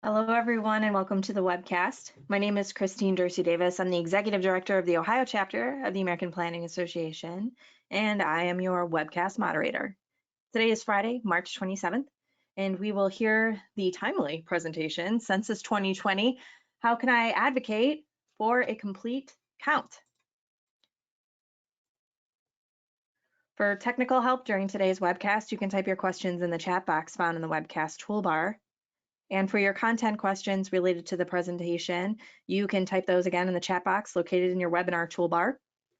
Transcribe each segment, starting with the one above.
Hello, everyone, and welcome to the webcast. My name is Christine Dorsey Davis. I'm the Executive Director of the Ohio chapter of the American Planning Association, and I am your webcast moderator. Today is Friday, March 27th, and we will hear the timely presentation, Census 2020, How Can I Advocate for a Complete Count? For technical help during today's webcast, you can type your questions in the chat box found in the webcast toolbar. And for your content questions related to the presentation, you can type those again in the chat box located in your webinar toolbar.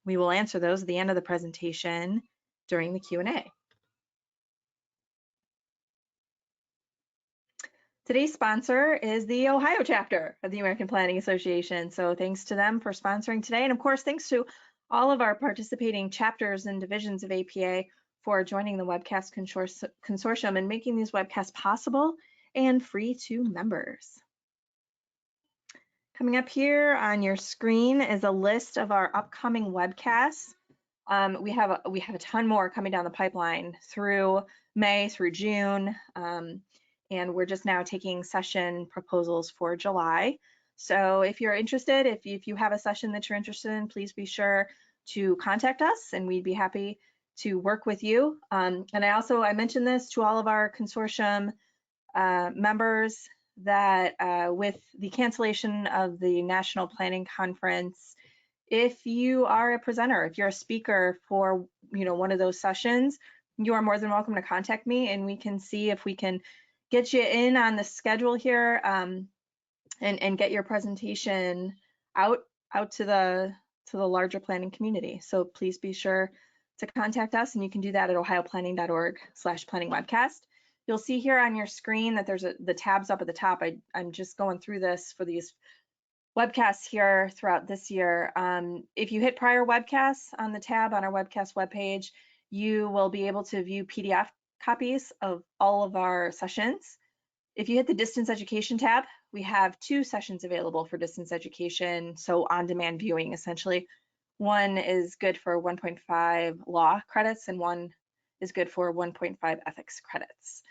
We will answer those at the end of the presentation during the Q&A. Today's sponsor is the Ohio chapter of the American Planning Association. So thanks to them for sponsoring today. And of course, thanks to all of our participating chapters and divisions of APA for joining the webcast consortium and making these webcasts possible and free to members. Coming up here on your screen is a list of our upcoming webcasts. We have a ton more coming down the pipeline through May through June, and we're just now taking session proposals for July. So if you're interested, if you have a session that you're interested in, please be sure to contact us, and we'd be happy to work with you. And I mentioned this to all of our consortium members that with the cancellation of the National Planning Conference, if you are a presenter, if you're a speaker for one of those sessions, you are more than welcome to contact me, and we can see if we can get you in on the schedule here and get your presentation out to the larger planning community. So please be sure to contact us, and you can do that at ohioplanning.org/planningwebcast. You'll see here on your screen that there's the tabs up at the top. I'm just going through this for these webcasts here throughout this year. If you hit prior webcasts on the tab on our webcast webpage, you will be able to view PDF copies of all of our sessions. If you hit the distance education tab, we have 2 sessions available for distance education, so on-demand viewing essentially. One is good for 1.5 law credits and one is good for 1.5 ethics credits.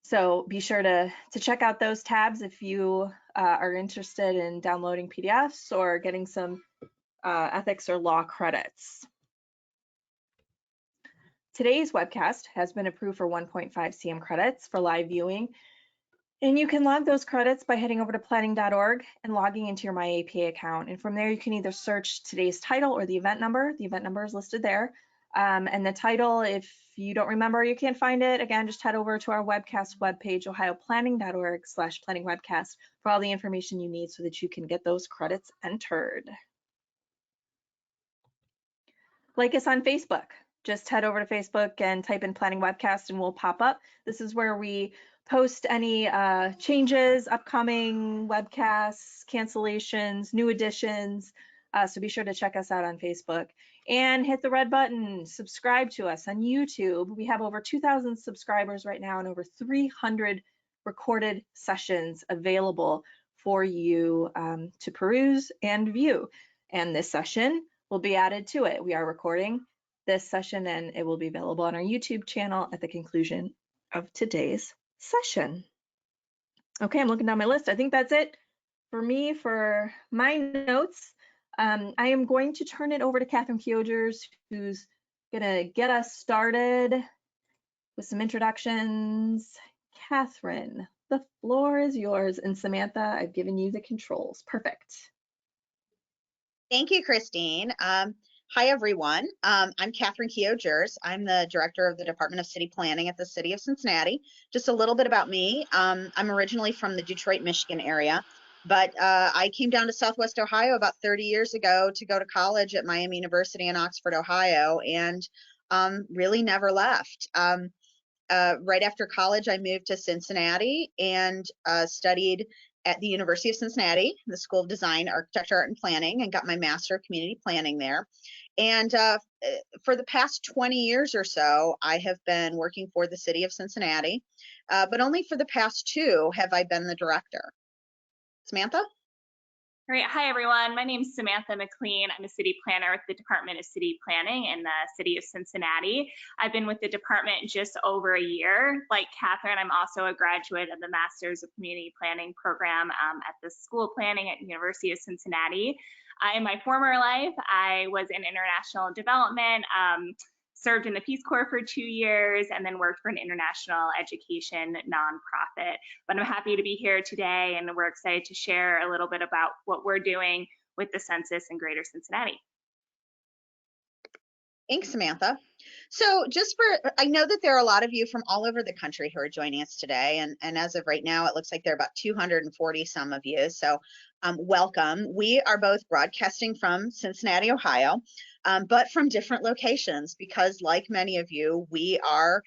So be sure to check out those tabs if you are interested in downloading PDFs or getting some ethics or law credits. Today's webcast has been approved for 1.5 CM credits for live viewing, and you can log those credits by heading over to planning.org and logging into your MyAPA account. And from there, you can either search today's title or the event number. The event number is listed there. And the title, if you don't remember, you can't find it, again, just head over to our webcast webpage, ohioplanning.org/planningwebcast for all the information you need so that you can get those credits entered. Like us on Facebook. Just head over to Facebook and type in Planning Webcast and we'll pop up. This is where we post any changes, upcoming webcasts, cancellations, new additions. So be sure to check us out on Facebook and hit the red button, subscribe to us on YouTube. We have over 2,000 subscribers right now and over 300 recorded sessions available for you to peruse and view. And this session will be added to it. We are recording this session and it will be available on our YouTube channel at the conclusion of today's session. Okay, I'm looking down my list. I think that's it for me for my notes. I am going to turn it over to Catherine Kyogers, who's gonna get us started with some introductions. Catherine, the floor is yours. And Samantha, I've given you the controls. Perfect. Thank you, Christine. Hi, everyone. I'm Catherine Kyogers. I'm the director of the Department of City Planning at the City of Cincinnati. Just a little bit about me. I'm originally from the Detroit, Michigan area, but I came down to Southwest Ohio about 30 years ago to go to college at Miami University in Oxford, Ohio, and really never left. Right after college, I moved to Cincinnati and studied at the University of Cincinnati, the School of Design, Architecture, Art, and Planning, and got my Master of Community Planning there. And for the past 20 years or so, I have been working for the City of Cincinnati, but only for the past 2 have I been the director. Samantha? Great. Hi, everyone. My name is Samantha McLean. I'm a city planner with the Department of City Planning in the city of Cincinnati. I've been with the department just over a year. Like Catherine, I'm also a graduate of the Masters of Community Planning program at the School of Planning at University of Cincinnati. In my former life, I was in international development, served in the Peace Corps for 2 years, and then worked for an international education nonprofit. But I'm happy to be here today, and we're excited to share a little bit about what we're doing with the census in Greater Cincinnati. Thanks, Samantha. So I know that there are a lot of you from all over the country who are joining us today. And as of right now, it looks like there are about 240 some of you. So welcome. We are both broadcasting from Cincinnati, Ohio, but from different locations because like many of you, we are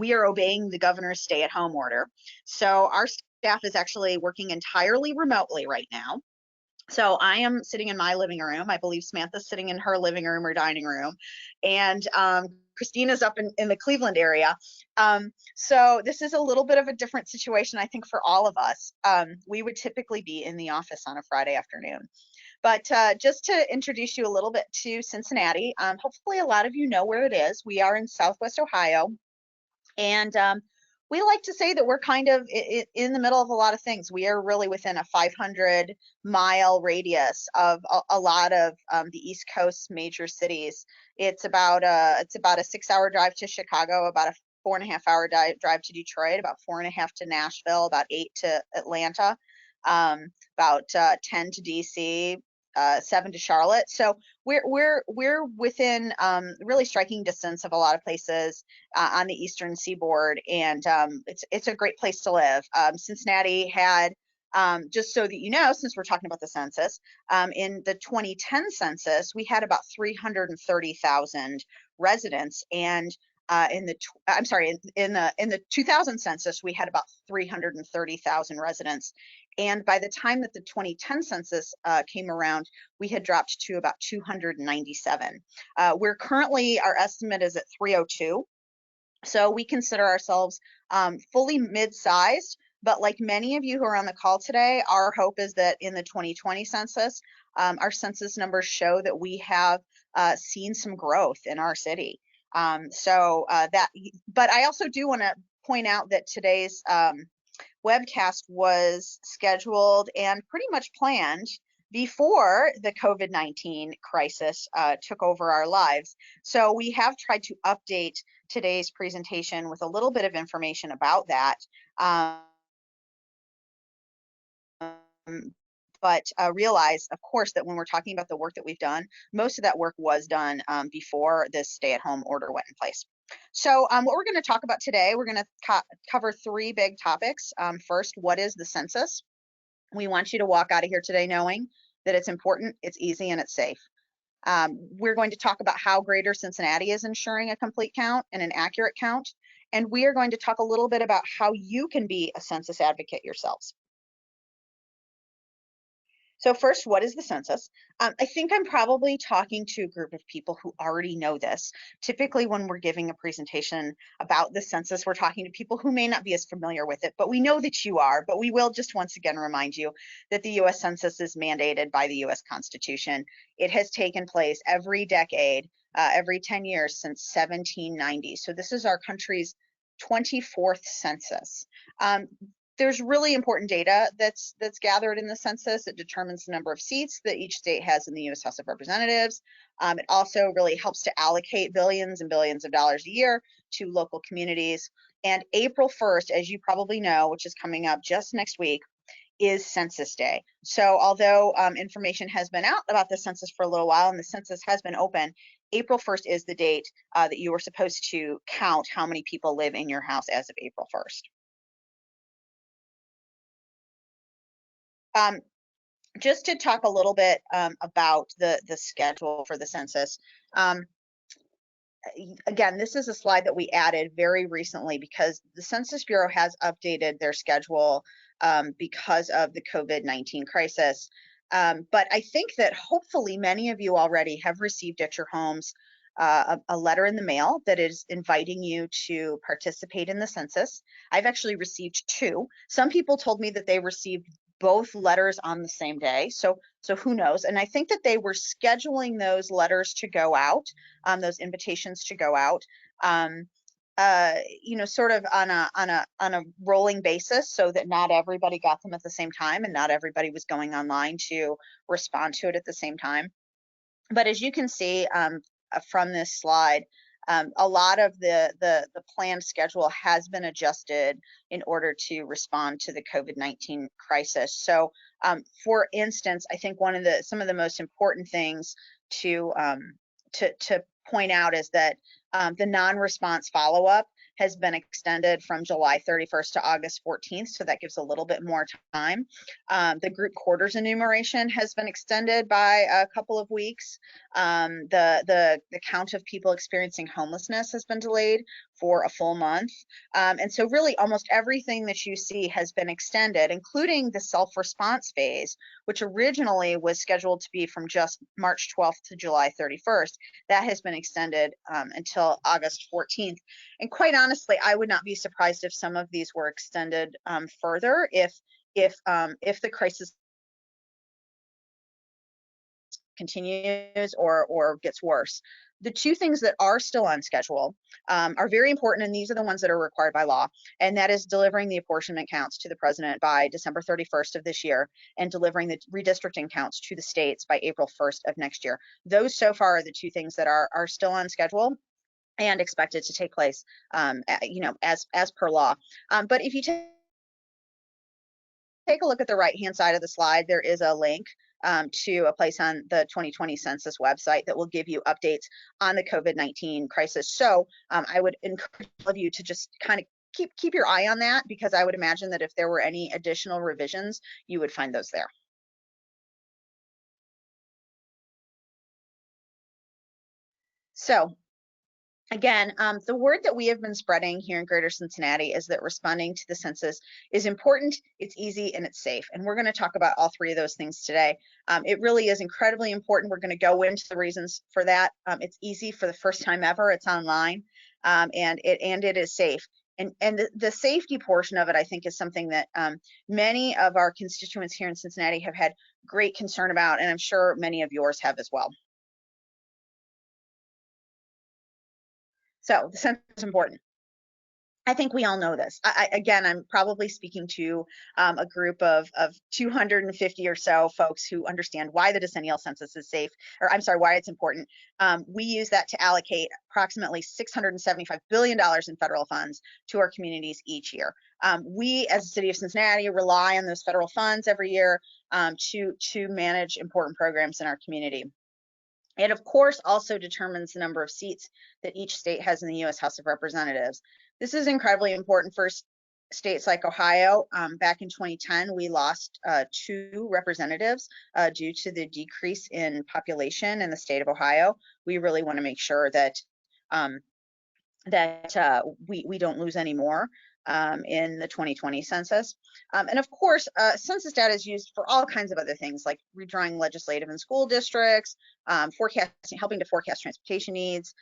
obeying the governor's stay-at-home order. So our staff is actually working entirely remotely right now. So I am sitting in my living room. I believe Samantha's sitting in her living room or dining room. And Christina's up in the Cleveland area. So this is a little bit of a different situation, I think, for all of us. We would typically be in the office on a Friday afternoon. But just to introduce you a little bit to Cincinnati, hopefully a lot of you know where it is. We are in Southwest Ohio. And we like to say that we're kind of in the middle of a lot of things. We are really within a 500-mile radius of a lot of the East Coast major cities. It's about a 6-hour drive to Chicago, about a 4.5-hour drive to Detroit, about 4.5 to Nashville, about 8 to Atlanta, about 10 to DC, 7 to Charlotte. So we're within really striking distance of a lot of places on the eastern seaboard, and it's a great place to live. Cincinnati had, just so that you know, since we're talking about the census, in the 2010 census we had about 330,000 residents, and in the 2000 census we had about 330,000 residents. And by the time that the 2010 census came around, we had dropped to about 297. We're currently, our estimate is at 302. So we consider ourselves fully mid-sized, but like many of you who are on the call today, our hope is that in the 2020 census, our census numbers show that we have seen some growth in our city. But I also do want to point out that today's webcast was scheduled and pretty much planned before the COVID-19 crisis took over our lives. So we have tried to update today's presentation with a little bit of information about that. But realize, of course, that when we're talking about the work that we've done, most of that work was done before this stay-at-home order went in place. So what we're going to talk about today, we're going to cover 3 big topics. First, what is the census? We want you to walk out of here today knowing that it's important, it's easy, and it's safe. We're going to talk about how Greater Cincinnati is ensuring a complete count and an accurate count. And we are going to talk a little bit about how you can be a census advocate yourselves. So first, what is the census? I think I'm probably talking to a group of people who already know this. Typically, when we're giving a presentation about the census, we're talking to people who may not be as familiar with it, but we know that you are. But we will just once again remind you that the U.S. Census is mandated by the U.S. Constitution. It has taken place every decade, every 10 years since 1790. So this is our country's 24th census. There's really important data that's gathered in the census. It determines the number of seats that each state has in the U.S. House of Representatives. It also really helps to allocate billions and billions of dollars a year to local communities. And April 1st, as you probably know, which is coming up just next week, is Census Day. So although information has been out about the census for a little while and the census has been open, April 1st is the date that you are supposed to count how many people live in your house as of April 1st. Just to talk a little bit about the schedule for the census. Again, this is a slide that we added very recently because the Census Bureau has updated their schedule because of the COVID-19 crisis. But I think that hopefully many of you already have received at your homes a letter in the mail that is inviting you to participate in the census. I've actually received 2. Some people told me that they received both letters on the same day. So who knows? And I think that they were scheduling those letters to go out, those invitations to go out, you know, sort of on a rolling basis, so that not everybody got them at the same time and not everybody was going online to respond to it at the same time. But as you can see from this slide, a lot of the planned schedule has been adjusted in order to respond to the COVID-19 crisis. So, for instance, I think some of the most important things to point out is that the non-response follow-up has been extended from July 31st to August 14th, so that gives a little bit more time. The group quarters enumeration has been extended by a couple of weeks. The count of people experiencing homelessness has been delayed for a full month. And so really almost everything that you see has been extended, including the self-response phase, which originally was scheduled to be from just March 12th to July 31st. That has been extended until August 14th. And quite honestly, I would not be surprised if some of these were extended further if the crisis continues or gets worse. The two things that are still on schedule are very important, and these are the ones that are required by law, and that is delivering the apportionment counts to the president by December 31st of this year, and delivering the redistricting counts to the states by April 1st of next year. Those so far are the two things that are still on schedule and expected to take place, you know, as per law. But if you take a look at the right-hand side of the slide, there is a link to a place on the 2020 census website that will give you updates on the COVID-19 crisis. So I would encourage all of you to just kind of keep your eye on that, because I would imagine that if there were any additional revisions, you would find those there. So again, the word that we have been spreading here in Greater Cincinnati is that responding to the census is important, it's easy, and it's safe. And we're going to talk about all three of those things today. It really is incredibly important. We're going to go into the reasons for that. It's easy for the first time ever. It's online, and it is safe. And the safety portion of it, I think, is something that many of our constituents here in Cincinnati have had great concern about, and I'm sure many of yours have as well. So the census is important. I think we all know this. Again, I'm probably speaking to a group of 250 or so folks who understand why the decennial census is safe, or I'm sorry, why it's important. We use that to allocate approximately $675 billion in federal funds to our communities each year. We, as the city of Cincinnati, rely on those federal funds every year to manage important programs in our community. It, of course, also determines the number of seats that each state has in the U.S. House of Representatives. This is incredibly important for states like Ohio. Back in 2010, we lost 2 representatives due to the decrease in population in the state of Ohio. We really want to make sure that we don't lose any more in the 2020 census. And of course, census data is used for all kinds of other things, like redrawing legislative and school districts, helping to forecast transportation needs,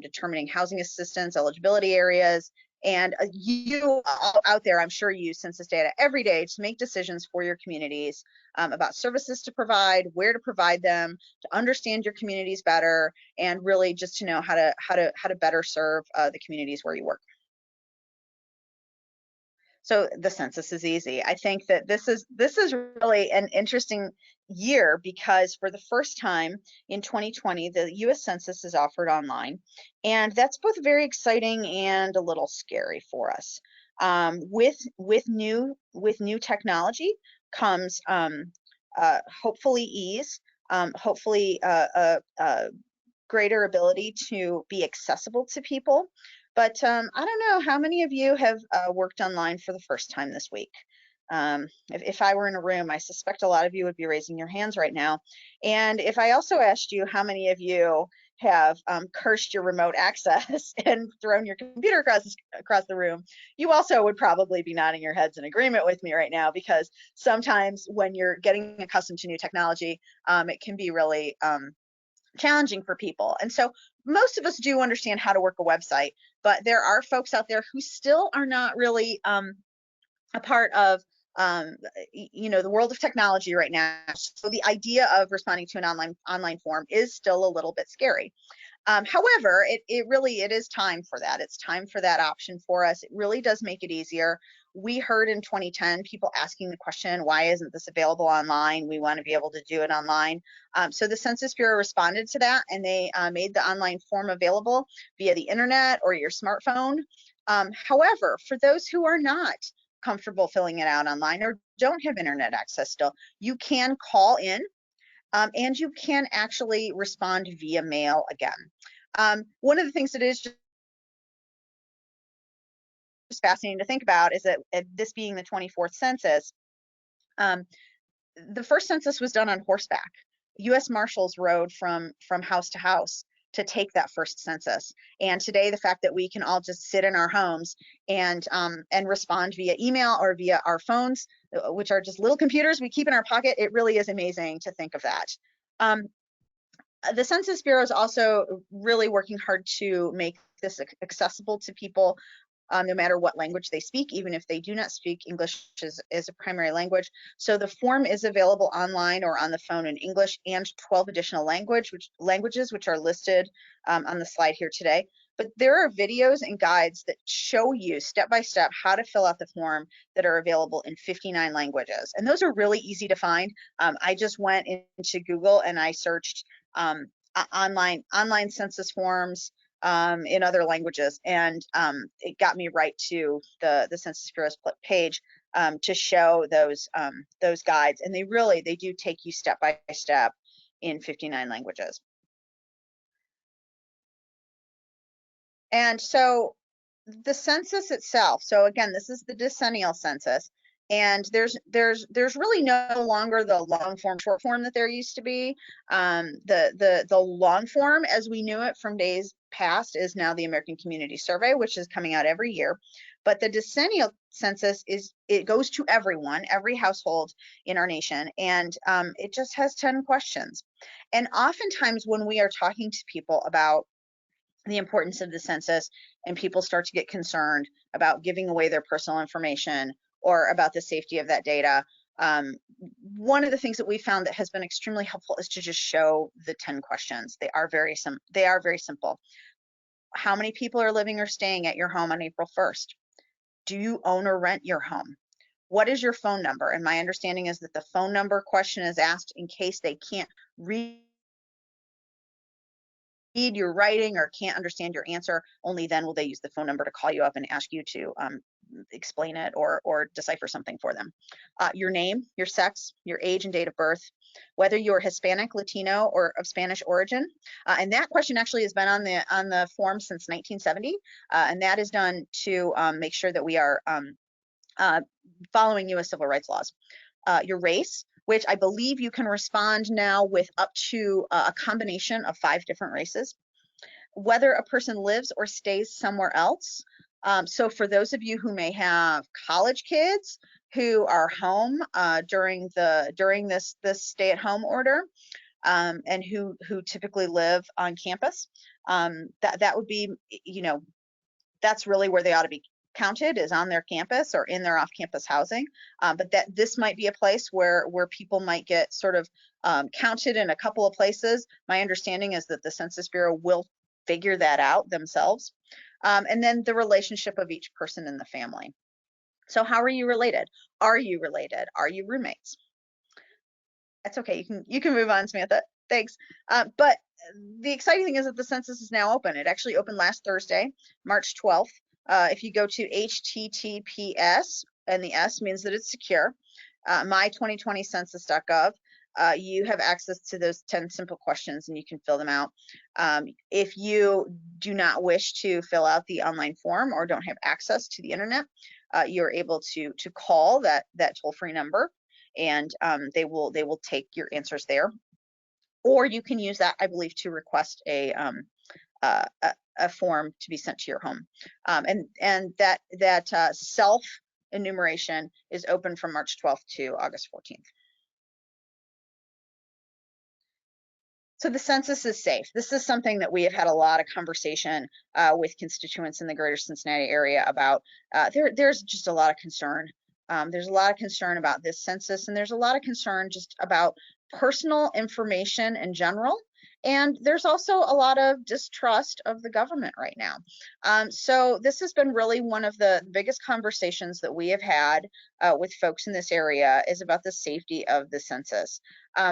determining housing assistance, eligibility areas. And you all out there, I'm sure, use census data every day to make decisions for your communities about services to provide, where to provide them, to understand your communities better, and really just to know how to better serve the communities where you work. So the census is easy. I think that this is really an interesting year, because for the first time in 2020, the U.S. Census is offered online, and that's both very exciting and a little scary for us. With new technology comes hopefully ease, hopefully greater ability to be accessible to people. But I don't know how many of you have worked online for the first time this week. If I were in a room, I suspect a lot of you would be raising your hands right now. And if I also asked you how many of you have cursed your remote access and thrown your computer across the room, you also would probably be nodding your heads in agreement with me right now, because sometimes when you're getting accustomed to new technology, it can be really challenging for people. And so most of us do understand how to work a website, but there are folks out there who still are not really a part of the world of technology right now. So the idea of responding to an online form is still a little bit scary. However, it is time for that. It's time for that option for us. It really does make it easier. We heard in 2010 people asking the question, why isn't this available online? We want to be able to do it online. So the Census Bureau responded to that, and they made the online form available via the internet or your smartphone. However, for those who are not comfortable filling it out online or don't have internet access still, you can call in. And you can actually respond via mail again. One of the things that is just fascinating to think about is that this being the 24th census, the first census was done on horseback. U.S. Marshals rode from house to house to take that first census. And today, the fact that we can all just sit in our homes and respond via email or via our phones, which are just little computers we keep in our pocket, it really is amazing to think of that. The Census Bureau is also really working hard to make this accessible to people no matter what language they speak, even if they do not speak English as a primary language. So the form is available online or on the phone in English and 12 additional languages, which are listed on the slide here today. But there are videos and guides that show you step-by-step how to fill out the form that are available in 59 languages. And those are really easy to find. I just went into Google and I searched online census forms in other languages, and it got me right to the Census Bureau's page to show those guides, and they do take you step by step in 59 languages. And so the census itself, so again, this is the decennial census, and there's really no longer the long form, short form that there used to be. The long form, as we knew it from days past, is now the American Community Survey, which is coming out every year. But the decennial census it goes to everyone, every household in our nation, and it just has 10 questions. And oftentimes when we are talking to people about the importance of the census and people start to get concerned about giving away their personal information or about the safety of that data, one of the things that we found that has been extremely helpful is to just show the 10 questions. They are very simple. How many people are living or staying at your home on April 1st? Do you own or rent your home? What is your phone number? And my understanding is that the phone number question is asked in case they can't read your writing or can't understand your answer. Only then will they use the phone number to call you up and ask you to explain it or decipher something for them. Your name, your sex, your age and date of birth, whether you're Hispanic, Latino, or of Spanish origin. And that question actually has been on the form since 1970, and that is done to make sure that we are following U.S. civil rights laws. Your race, which I believe you can respond now with up to a combination of 5 different races. Whether a person lives or stays somewhere else. So for those of you who may have college kids who are home during this stay-at-home order, and who typically live on campus, that would be, that's really where they ought to be counted, is on their campus or in their off-campus housing. But this might be a place where people might get sort of counted in a couple of places. My understanding is that the Census Bureau will figure that out themselves. And then the relationship of each person in the family. So how are you related? Are you related? Are you roommates? That's okay, you can move on, Samantha, thanks. But the exciting thing is that the census is now open. It actually opened last Thursday, March 12th. If you go to https, and the S means that it's secure, my2020census.gov, you have access to those 10 simple questions and you can fill them out. If you do not wish to fill out the online form or don't have access to the internet, you're able to call that toll-free number, and they will take your answers there. Or you can use that, I believe, to request a form to be sent to your home. And that self enumeration is open from March 12th to August 14th. So the census is safe. This is something that we have had a lot of conversation with constituents in the greater Cincinnati area about. There's just a lot of concern There's a lot of concern about this census, and there's a lot of concern just about personal information in general. And there's also a lot of distrust of the government right now. So this has been really one of the biggest conversations that we have had with folks in this area is about the safety of the census.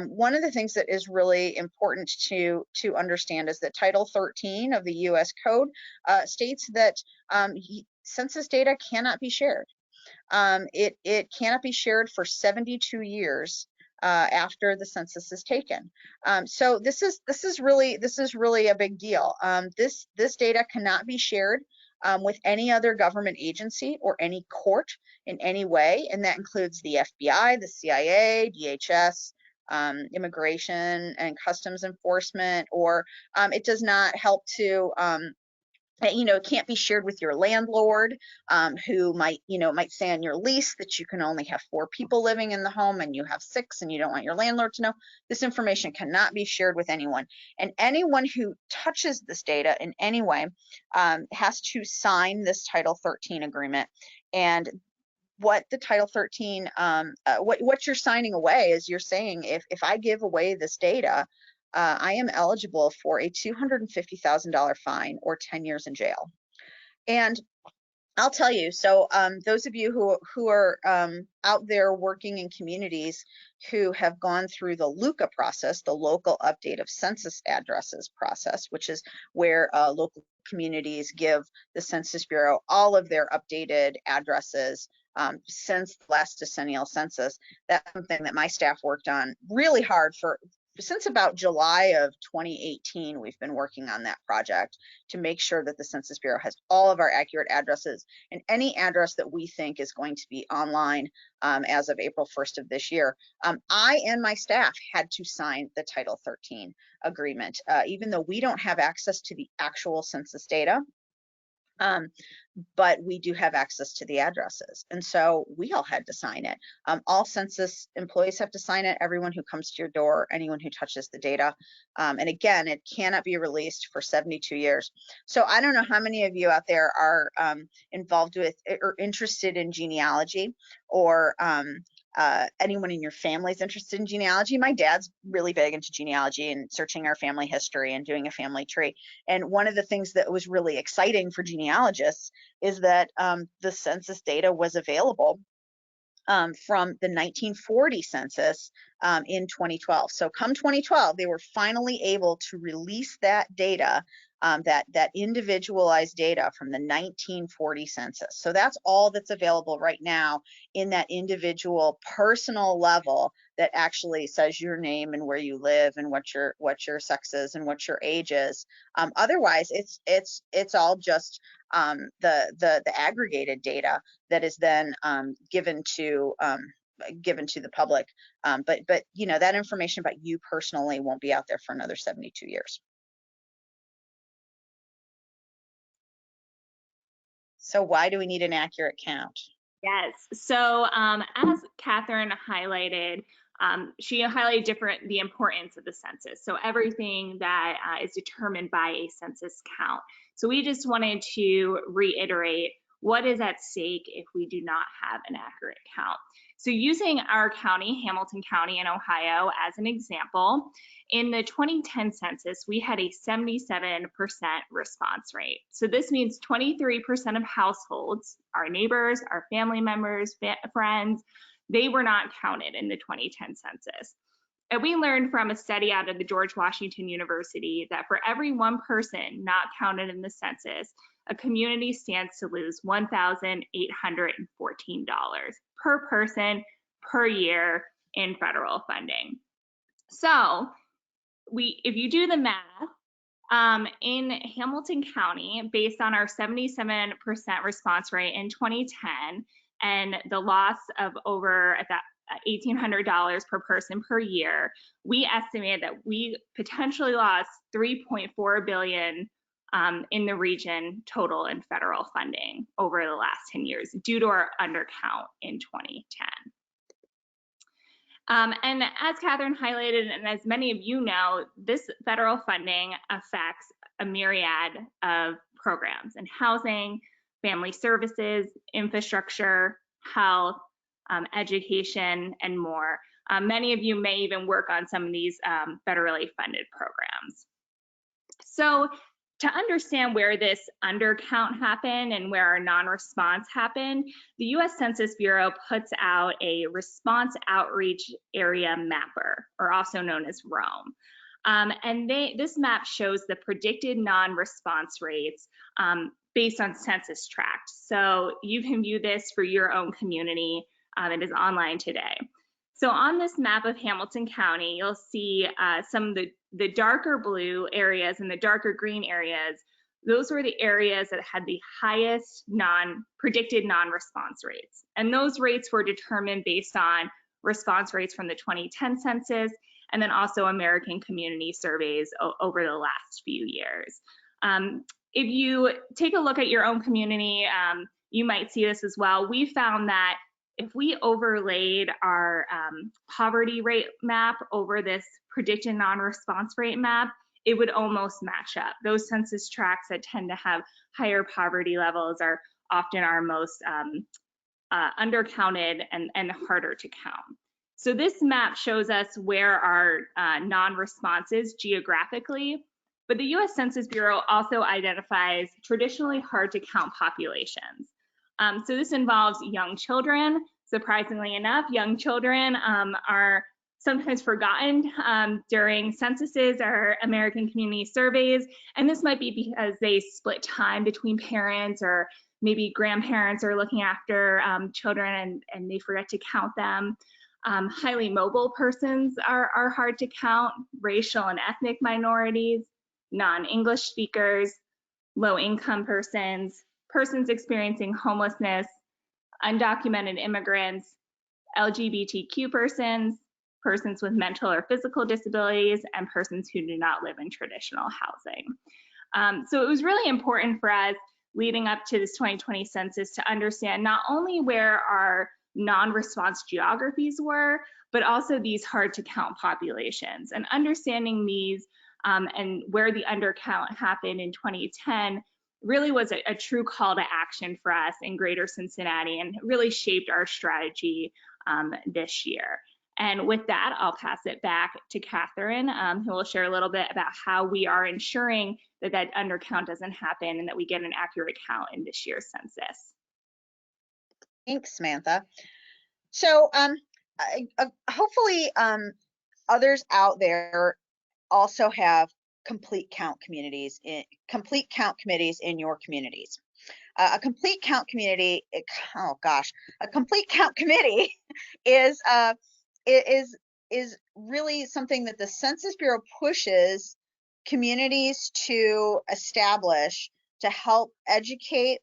One of the things that is really important to understand is that Title 13 of the U.S. Code states that census data cannot be shared. It cannot be shared for 72 years after the census is taken. So this is really a big deal. This data cannot be shared with any other government agency or any court in any way, and that includes the FBI, the CIA, DHS, Immigration and Customs Enforcement, or it does not help to it can't be shared with your landlord, who might say on your lease that you can only have 4 people living in the home and you have 6 and you don't want your landlord to know. This information cannot be shared with anyone. And anyone who touches this data in any way has to sign this Title 13 agreement. And what the Title 13, what you're signing away is you're saying, if I give away this data, I am eligible for a $250,000 fine or 10 years in jail. And I'll tell you, so those of you who are out there working in communities who have gone through the LUCA process, the local update of census addresses process, which is where local communities give the Census Bureau all of their updated addresses since the last decennial census. That's something that my staff worked on really hard since about July of 2018. We've been working on that project to make sure that the Census Bureau has all of our accurate addresses, and any address that we think is going to be online as of April 1st of this year. I and my staff had to sign the Title 13 agreement, even though we don't have access to the actual census data. But we do have access to the addresses, and so we all had to sign it. All census employees have to sign it, everyone who comes to your door, anyone who touches the data. And again, it cannot be released for 72 years. So I don't know how many of you out there are involved with or interested in genealogy, or anyone in your family is interested in genealogy. My dad's really big into genealogy and searching our family history and doing a family tree. And one of the things that was really exciting for genealogists is that the census data was available from the 1940 census in 2012. So come 2012, they were finally able to release that data, that individualized data from the 1940 census. So that's all that's available right now in that individual personal level that actually says your name and where you live and what your sex is and what your age is. Otherwise, it's all just the aggregated data that is then given to the public, but that information about you personally won't be out there for another 72 years. So why do we need an accurate count? Yes, so as Catherine highlighted, she highlighted the importance of the census. So everything that is determined by a census count. So we just wanted to reiterate what is at stake if we do not have an accurate count. So using our county, Hamilton County in Ohio, as an example, in the 2010 census, we had a 77% response rate. So this means 23% of households, our neighbors, our family members, friends, they were not counted in the 2010 census. And we learned from a study out of the George Washington University that for every one person not counted in the census, a community stands to lose $1,814 per person per year in federal funding. So if you do the math, in Hamilton County, based on our 77% response rate in 2010 and the loss of over $1,800 per person per year, we estimate that we potentially lost $3.4 billion in the region total in federal funding over the last 10 years due to our undercount in 2010. And as Catherine highlighted, and as many of you know, this federal funding affects a myriad of programs in housing, family services, infrastructure, health, education, and more. Many of you may even work on some of these federally funded programs. So to understand where this undercount happened and where our non-response happened, the U.S. Census Bureau puts out a response outreach area mapper, or also known as ROAM. And this map shows the predicted non-response rates based on census tract. So you can view this for your own community. It is online today. So on this map of Hamilton County, you'll see some of the darker blue areas and the darker green areas. Those were the areas that had the highest predicted non-response rates. And those rates were determined based on response rates from the 2010 census and then also American community surveys over the last few years. If you take a look at your own community, you might see this as well. We found that if we overlaid our poverty rate map over this predicted non-response rate map, it would almost match up. Those census tracts that tend to have higher poverty levels are often our most undercounted and harder to count. So this map shows us where our non-response is geographically, but the U.S. Census Bureau also identifies traditionally hard to count populations. So this involves young children. Surprisingly enough, young children are sometimes forgotten during censuses or American community surveys. And this might be because they split time between parents, or maybe grandparents are looking after children and they forget to count them. Highly mobile persons are hard to count, racial and ethnic minorities, non-English speakers, low-income persons, persons experiencing homelessness, undocumented immigrants, LGBTQ persons, persons with mental or physical disabilities, and persons who do not live in traditional housing. So it was really important for us leading up to this 2020 census to understand not only where our non-response geographies were, but also these hard to count populations. And understanding these and where the undercount happened in 2010 really was a true call to action for us in Greater Cincinnati, and really shaped our strategy this year. And with that, I'll pass it back to Catherine, who will share a little bit about how we are ensuring that that undercount doesn't happen and that we get an accurate count in this year's census. Thanks, Samantha. So hopefully others out there also have complete count committees in your communities. A complete count community, a complete count committee is really something that the Census Bureau pushes communities to establish to help educate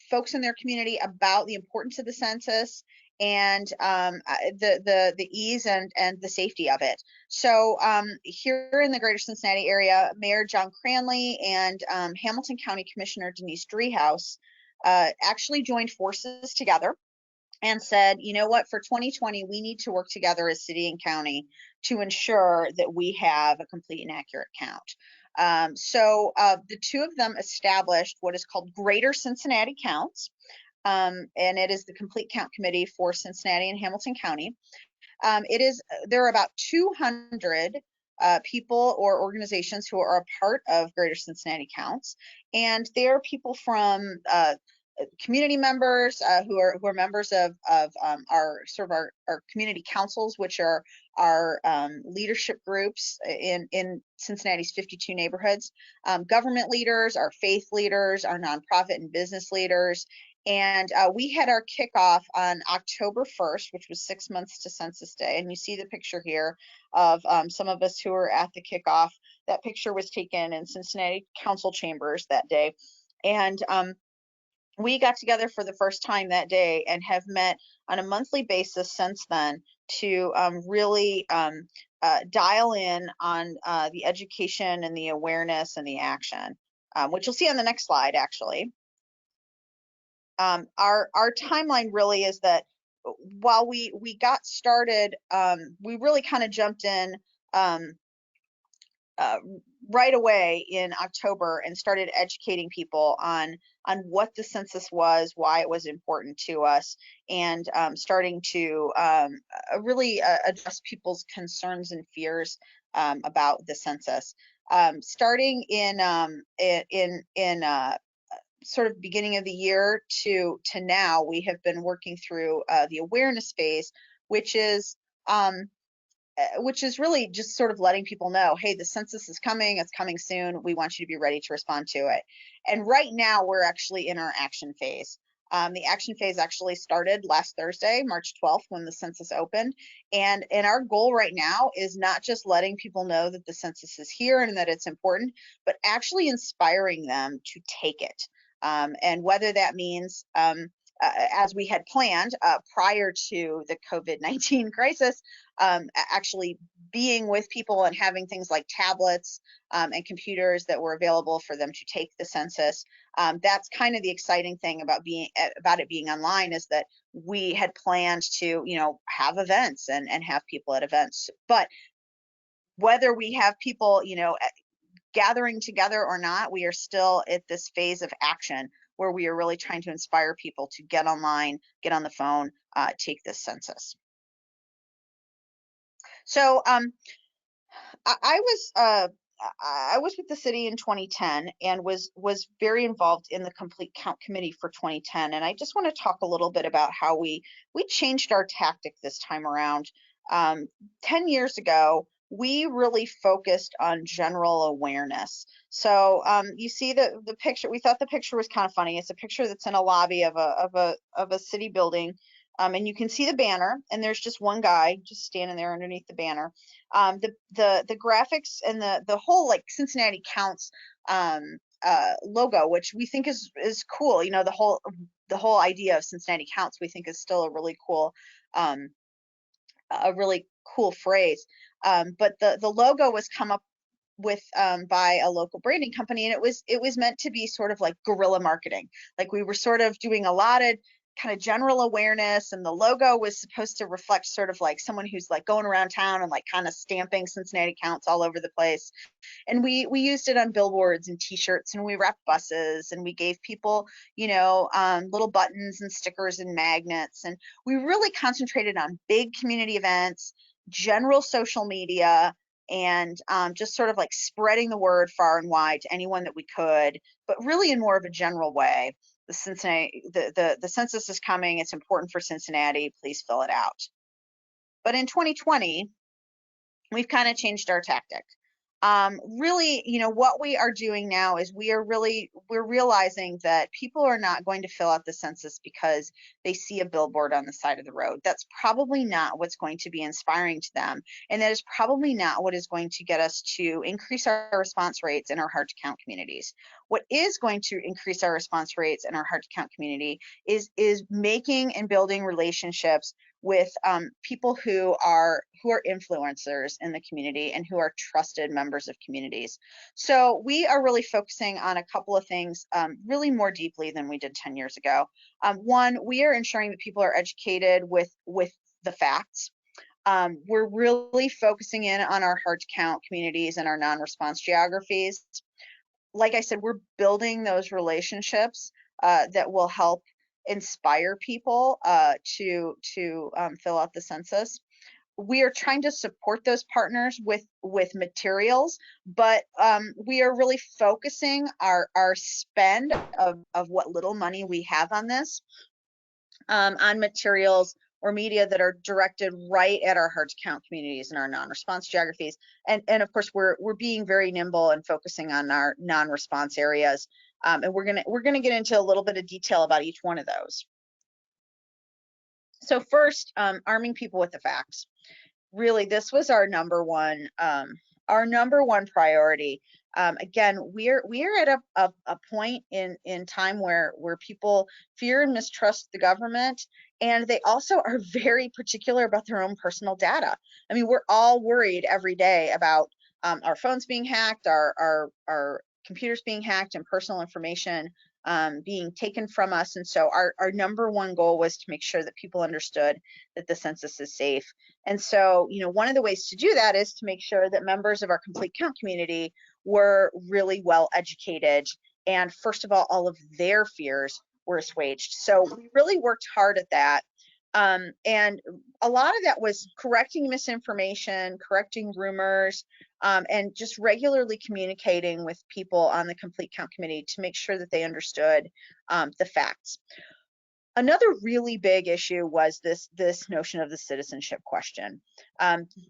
folks in their community about the importance of the census and the ease and the safety of it. So here in the Greater Cincinnati area, Mayor John Cranley and Hamilton County Commissioner Denise Driehaus actually joined forces together and said, you know what, for 2020, we need to work together as city and county to ensure that we have a complete and accurate count. So the two of them established what is called Greater Cincinnati Counts, and it is the Complete Count Committee for Cincinnati and Hamilton County. There are about 200 people or organizations who are a part of Greater Cincinnati Counts, and they are people from community members who are members of our community councils, which are our leadership groups in Cincinnati's 52 neighborhoods, government leaders, our faith leaders, our nonprofit and business leaders. And we had our kickoff on October 1st, which was 6 months to Census Day. And you see the picture here of some of us who were at the kickoff. That picture was taken in Cincinnati Council chambers that day. And we got together for the first time that day and have met on a monthly basis since then to really dial in on the education and the awareness and the action, which you'll see on the next slide, actually. Our timeline really is that while we got started, we really kind of jumped in right away in October and started educating people on what the census was, why it was important to us, and starting to really address people's concerns and fears about the census. Starting in sort of beginning of the year to now, we have been working through the awareness phase, which is really just sort of letting people know, hey, the census is coming, it's coming soon, we want you to be ready to respond to it. And right now we're actually in our action phase. The action phase actually started last Thursday, March 12th, when the census opened. And our goal right now is not just letting people know that the census is here and that it's important, but actually inspiring them to take it. And whether that means, as we had planned prior to the COVID-19 crisis, actually being with people and having things like tablets and computers that were available for them to take the census. That's kind of the exciting thing about it being online, is that we had planned to, have events and have people at events. But whether we have people, gathering together or not, we are still at this phase of action where we are really trying to inspire people to get online, get on the phone, take this census. So I was with the city in 2010 and was very involved in the Complete Count Committee for 2010. And I just want to talk a little bit about how we changed our tactic this time around. 10 years ago, we really focused on general awareness. So you see the picture. We thought the picture was kind of funny. It's a picture that's in a lobby of a city building, and you can see the banner. And there's just one guy just standing there underneath the banner. The graphics and the whole like Cincinnati Counts logo, which we think is cool. The whole idea of Cincinnati Counts, we think, is still a really cool phrase. But the logo was come up with by a local branding company, and it was meant to be sort of like guerrilla marketing. Like, we were sort of doing a lot of kind of general awareness, and the logo was supposed to reflect sort of like someone who's like going around town and like kind of stamping Cincinnati Counts all over the place. And we used it on billboards and t-shirts, and we wrapped buses, and we gave people, little buttons and stickers and magnets. And we really concentrated on big community events, general social media, and just sort of like spreading the word far and wide to anyone that we could, but really in more of a general way. The census is coming. It's important for Cincinnati. Please fill it out. But in 2020, we've kind of changed our tactic. Really, what we are doing now is we're realizing that people are not going to fill out the census because they see a billboard on the side of the road. That's probably not what's going to be inspiring to them. And that is probably not what is going to get us to increase our response rates in our hard to count communities. What is going to increase our response rates in our hard to count community is making and building relationships with people who are influencers in the community and who are trusted members of communities. So we are really focusing on a couple of things really more deeply than we did 10 years ago. One, we are ensuring that people are educated with the facts. We're really focusing in on our hard to count communities and our non-response geographies. Like I said, we're building those relationships that will help inspire people to fill out the census. We are trying to support those partners with materials, but we are really focusing our spend of what little money we have on this on materials or media that are directed right at our hard to count communities and our non-response geographies. And of course, we're being very nimble and focusing on our non-response areas. And we're gonna get into a little bit of detail about each one of those. So first, arming people with the facts. Really, this was our number one priority. Again, we're at a point in time where people fear and mistrust the government, and they also are very particular about their own personal data. I mean, we're all worried every day about our phones being hacked, our computers being hacked, and personal information being taken from us. And so our number one goal was to make sure that people understood that the census is safe. And so, one of the ways to do that is to make sure that members of our complete count community were really well educated. And first of all of their fears were assuaged. So we really worked hard at that. And a lot of that was correcting misinformation, correcting rumors, and just regularly communicating with people on the Complete Count Committee to make sure that they understood the facts. Another really big issue was this notion of the citizenship question.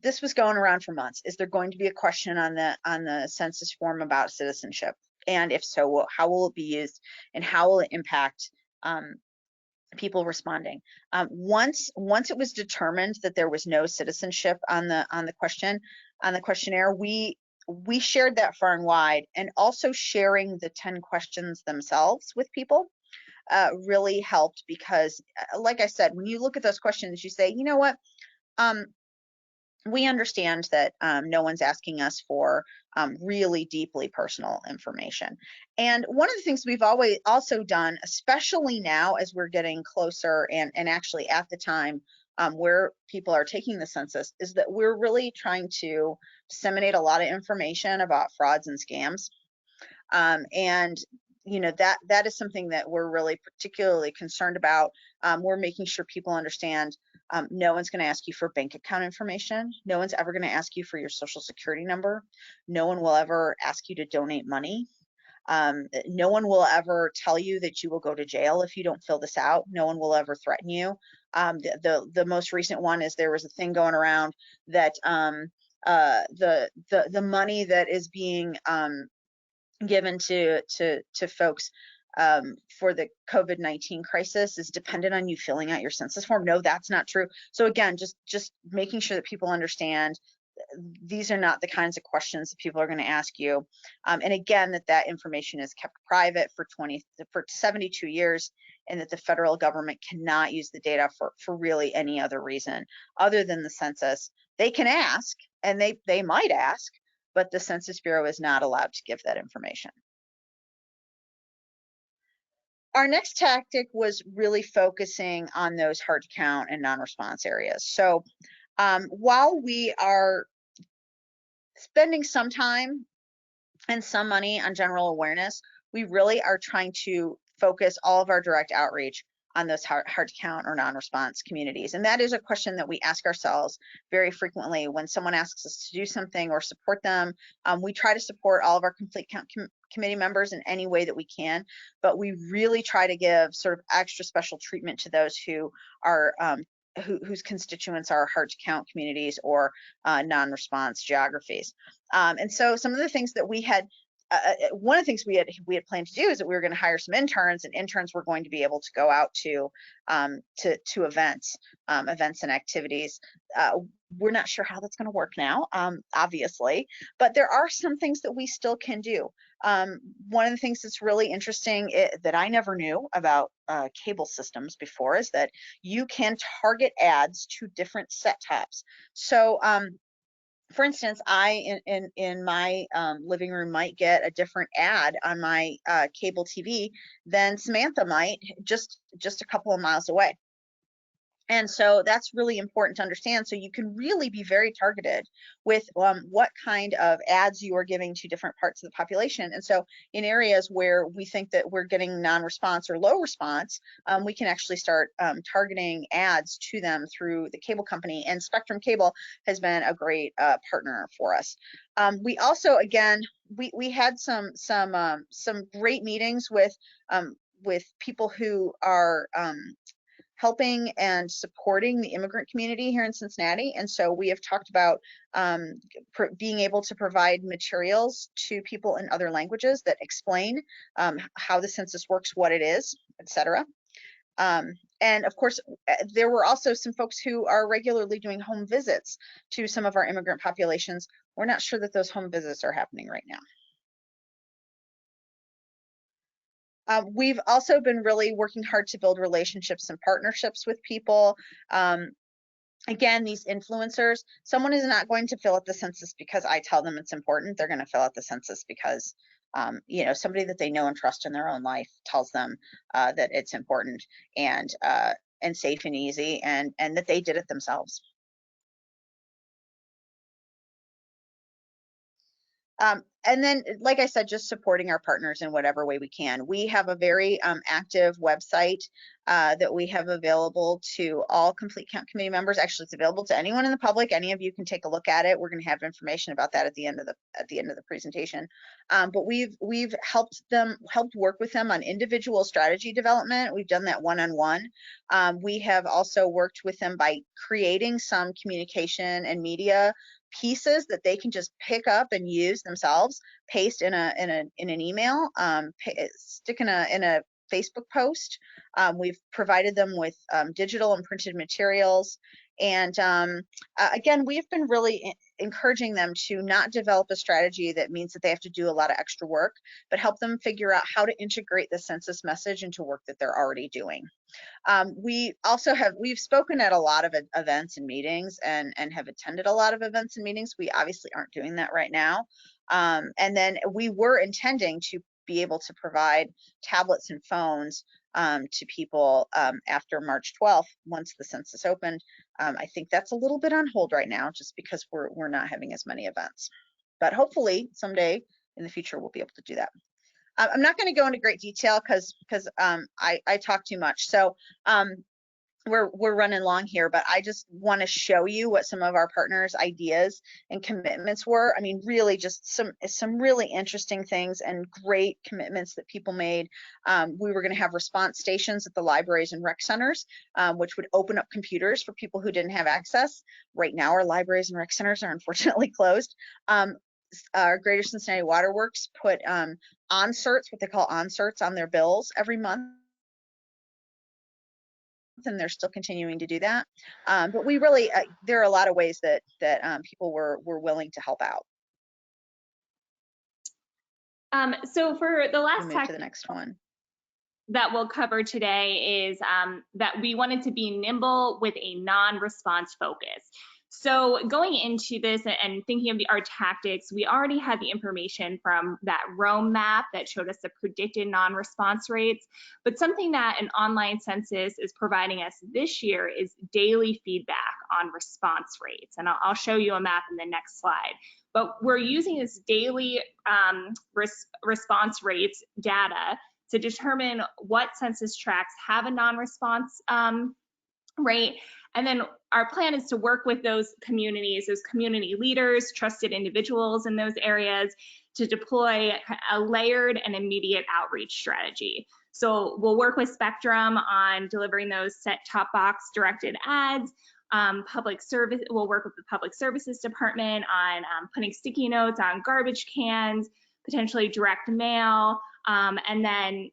This was going around for months. Is there going to be a question on the census form about citizenship? And if so, how will it be used, and how will it impact people responding? Once it was determined that there was no citizenship on the questionnaire, we shared that far and wide, and also sharing the 10 questions themselves with people really helped, because like I said, when you look at those questions, you say, you know what, we understand that no one's asking us for really deeply personal information. And one of the things we've always also done, especially now as we're getting closer and actually at the time where people are taking the census, is that we're really trying to disseminate a lot of information about frauds and scams. And you know, that is something that we're really particularly concerned about. We're making sure people understand no one's going to ask you for bank account information. No one's ever going to ask you for your social security number. No one will ever ask you to donate money. No one will ever tell you that you will go to jail if you don't fill this out. No one will ever threaten you. The most recent one is there was a thing going around that the money that is being given to folks for the COVID-19 crisis is dependent on you filling out your census form. No, that's not true. So again, just making sure that people understand these are not the kinds of questions that people are going to ask you. And again, that information is kept private for 72 years, and that the federal government cannot use the data for really any other reason other than the census. They can ask, and they might ask, but the Census Bureau is not allowed to give that information. Our next tactic was really focusing on those hard to count and non-response areas. So while we are spending some time and some money on general awareness, we really are trying to focus all of our direct outreach on those hard to count or non-response communities. And that is a question that we ask ourselves very frequently when someone asks us to do something or support them. We try to support all of our Complete Count Committee members in any way that we can, but we really try to give sort of extra special treatment to those who are whose constituents are hard to count communities or non-response geographies. And so some of the things that we had, one of the things we had planned to do is that we were going to hire some interns, and interns were going to be able to go out to events and activities. We're not sure how that's going to work now, obviously, but there are some things that we still can do. One of the things that's really interesting that I never knew about cable systems before is that you can target ads to different set tops. So for instance, I in my living room might get a different ad on my cable TV than Samantha might just a couple of miles away. And so that's really important to understand. So you can really be very targeted with what kind of ads you are giving to different parts of the population. And so in areas where we think that we're getting non-response or low response, we can actually start targeting ads to them through the cable company. And Spectrum Cable has been a great partner for us. We also, again, we had some great meetings with people who are helping and supporting the immigrant community here in Cincinnati. And so we have talked about being able to provide materials to people in other languages that explain how the census works, what it is, etc. And of course, there were also some folks who are regularly doing home visits to some of our immigrant populations. We're not sure that those home visits are happening right now. We've also been really working hard to build relationships and partnerships with people. Again, these influencers, someone is not going to fill out the census because I tell them it's important. They're going to fill out the census because you know, somebody that they know and trust in their own life tells them that it's important and safe and easy, and that they did it themselves. And then, like I said, just supporting our partners in whatever way we can. We have a very active website that we have available to all Complete Count Committee members. Actually, it's available to anyone in the public. Any of you can take a look at it. We're going to have information about that at the end of the presentation. But we've helped work with them on individual strategy development. We've done that one-on-one. We have also worked with them by creating some communication and media pieces that they can just pick up and use themselves, paste in an email, stick in a Facebook post. We've provided them with digital and printed materials. And again, we've been really encouraging them to not develop a strategy that means that they have to do a lot of extra work, but help them figure out how to integrate the census message into work that they're already doing. We've spoken at a lot of events and meetings and have attended a lot of events and meetings. We obviously aren't doing that right now. And then we were intending to be able to provide tablets and phones to people after March 12th, once the census opened. I think that's a little bit on hold right now, just because we're not having as many events. But hopefully someday in the future we'll be able to do that. I'm not going to go into great detail because I talk too much. So we're running long here, but I just want to show you what some of our partners' ideas and commitments were. I mean, really just some really interesting things and great commitments that people made. We were going to have response stations at the libraries and rec centers, which would open up computers for people who didn't have access. Right now, our libraries and rec centers are unfortunately closed. Our Greater Cincinnati Waterworks put onserts, what they call onserts, on their bills every month, and they're still continuing to do that. But we really, there are a lot of ways that people were willing to help out. So for the last move to the next one that we'll cover today is that we wanted to be nimble with a non-response focus. So going into this and thinking of our tactics, we already had the information from that Rome map that showed us the predicted non-response rates, but something that an online census is providing us this year is daily feedback on response rates. And I'll show you a map in the next slide. But we're using this daily response rates data to determine what census tracts have a non-response rate. And then our plan is to work with those communities, those community leaders, trusted individuals in those areas, to deploy a layered and immediate outreach strategy. So we'll work with Spectrum on delivering those set-top box directed ads. Public service, we'll work with the Public Services Department on putting sticky notes on garbage cans, potentially direct mail, and then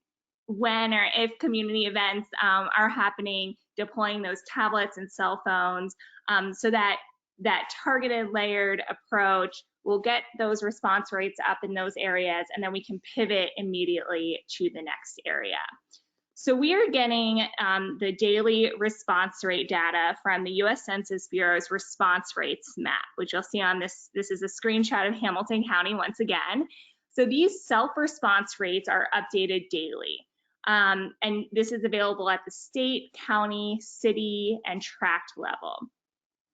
when or if community events are happening, deploying those tablets and cell phones, so that targeted layered approach will get those response rates up in those areas, and then we can pivot immediately to the next area. So we are getting the daily response rate data from the U.S. Census Bureau's response rates map, which you'll see on this. This is a screenshot of Hamilton County once again. So these self-response rates are updated daily. And this is available at the state, county, city, and tract level.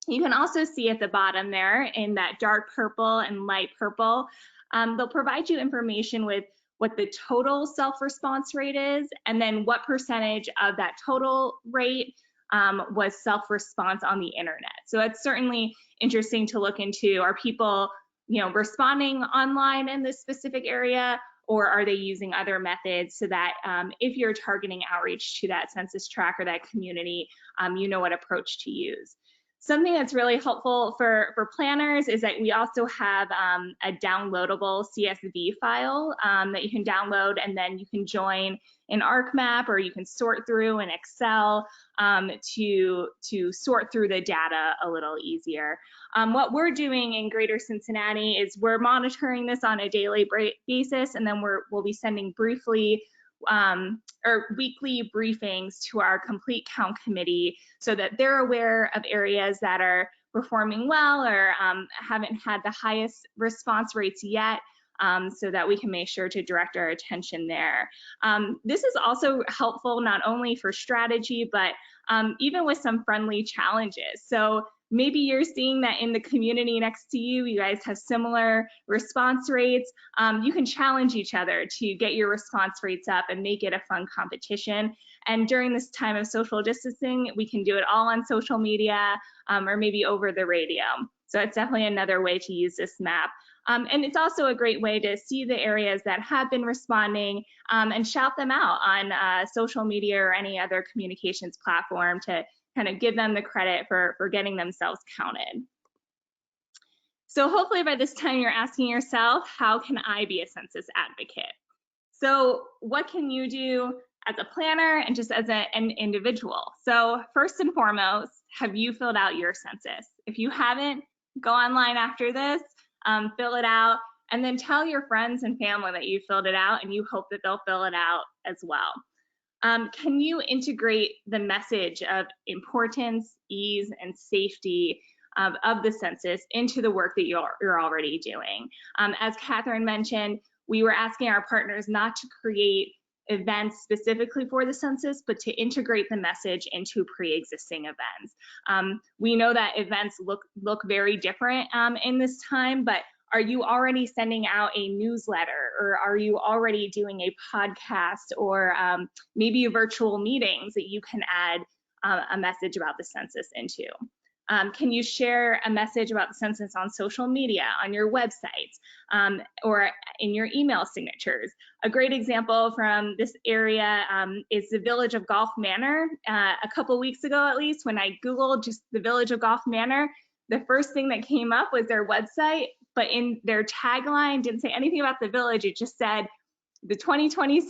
You can also see at the bottom there in that dark purple and light purple, they'll provide you information with what the total self-response rate is, and then what percentage of that total rate was self-response on the internet. So it's certainly interesting to look into. Are people, responding online in this specific area, or are they using other methods, so that if you're targeting outreach to that census tract or that community, you know what approach to use. Something that's really helpful for planners is that we also have a downloadable CSV file that you can download, and then you can join an ArcMap, or you can sort through an Excel to sort through the data a little easier. What we're doing in Greater Cincinnati is we're monitoring this on a daily basis, and then we'll be sending weekly briefings to our Complete Count Committee, so that they're aware of areas that are performing well or haven't had the highest response rates yet, so that we can make sure to direct our attention there. This is also helpful not only for strategy, but even with some friendly challenges. So maybe you're seeing that in the community next to you, you guys have similar response rates. You can challenge each other to get your response rates up and make it a fun competition. And during this time of social distancing, we can do it all on social media or maybe over the radio. So it's definitely another way to use this map. And it's also a great way to see the areas that have been responding and shout them out on social media or any other communications platform to kind of give them the credit for getting themselves counted. So hopefully by this time you're asking yourself, how can I be a census advocate? So what can you do as a planner and just as an individual? So first and foremost, have you filled out your census? If you haven't, go online after this, fill it out, and then tell your friends and family that you filled it out, and you hope that they'll fill it out as well. Can you integrate the message of importance, ease, and safety of the census into the work that you're already doing? As Catherine mentioned, we were asking our partners not to create events specifically for the census, but to integrate the message into pre-existing events. We know that events look very different in this time, but are you already sending out a newsletter, or are you already doing a podcast, or maybe virtual meetings that you can add a message about the census into? Can you share a message about the census on social media, on your website, or in your email signatures? A great example from this area is the Village of Golf Manor. A couple weeks ago, at least, when I Googled just the Village of Golf Manor, the first thing that came up was their website, but in their tagline didn't say anything about the village. It just said, the 2020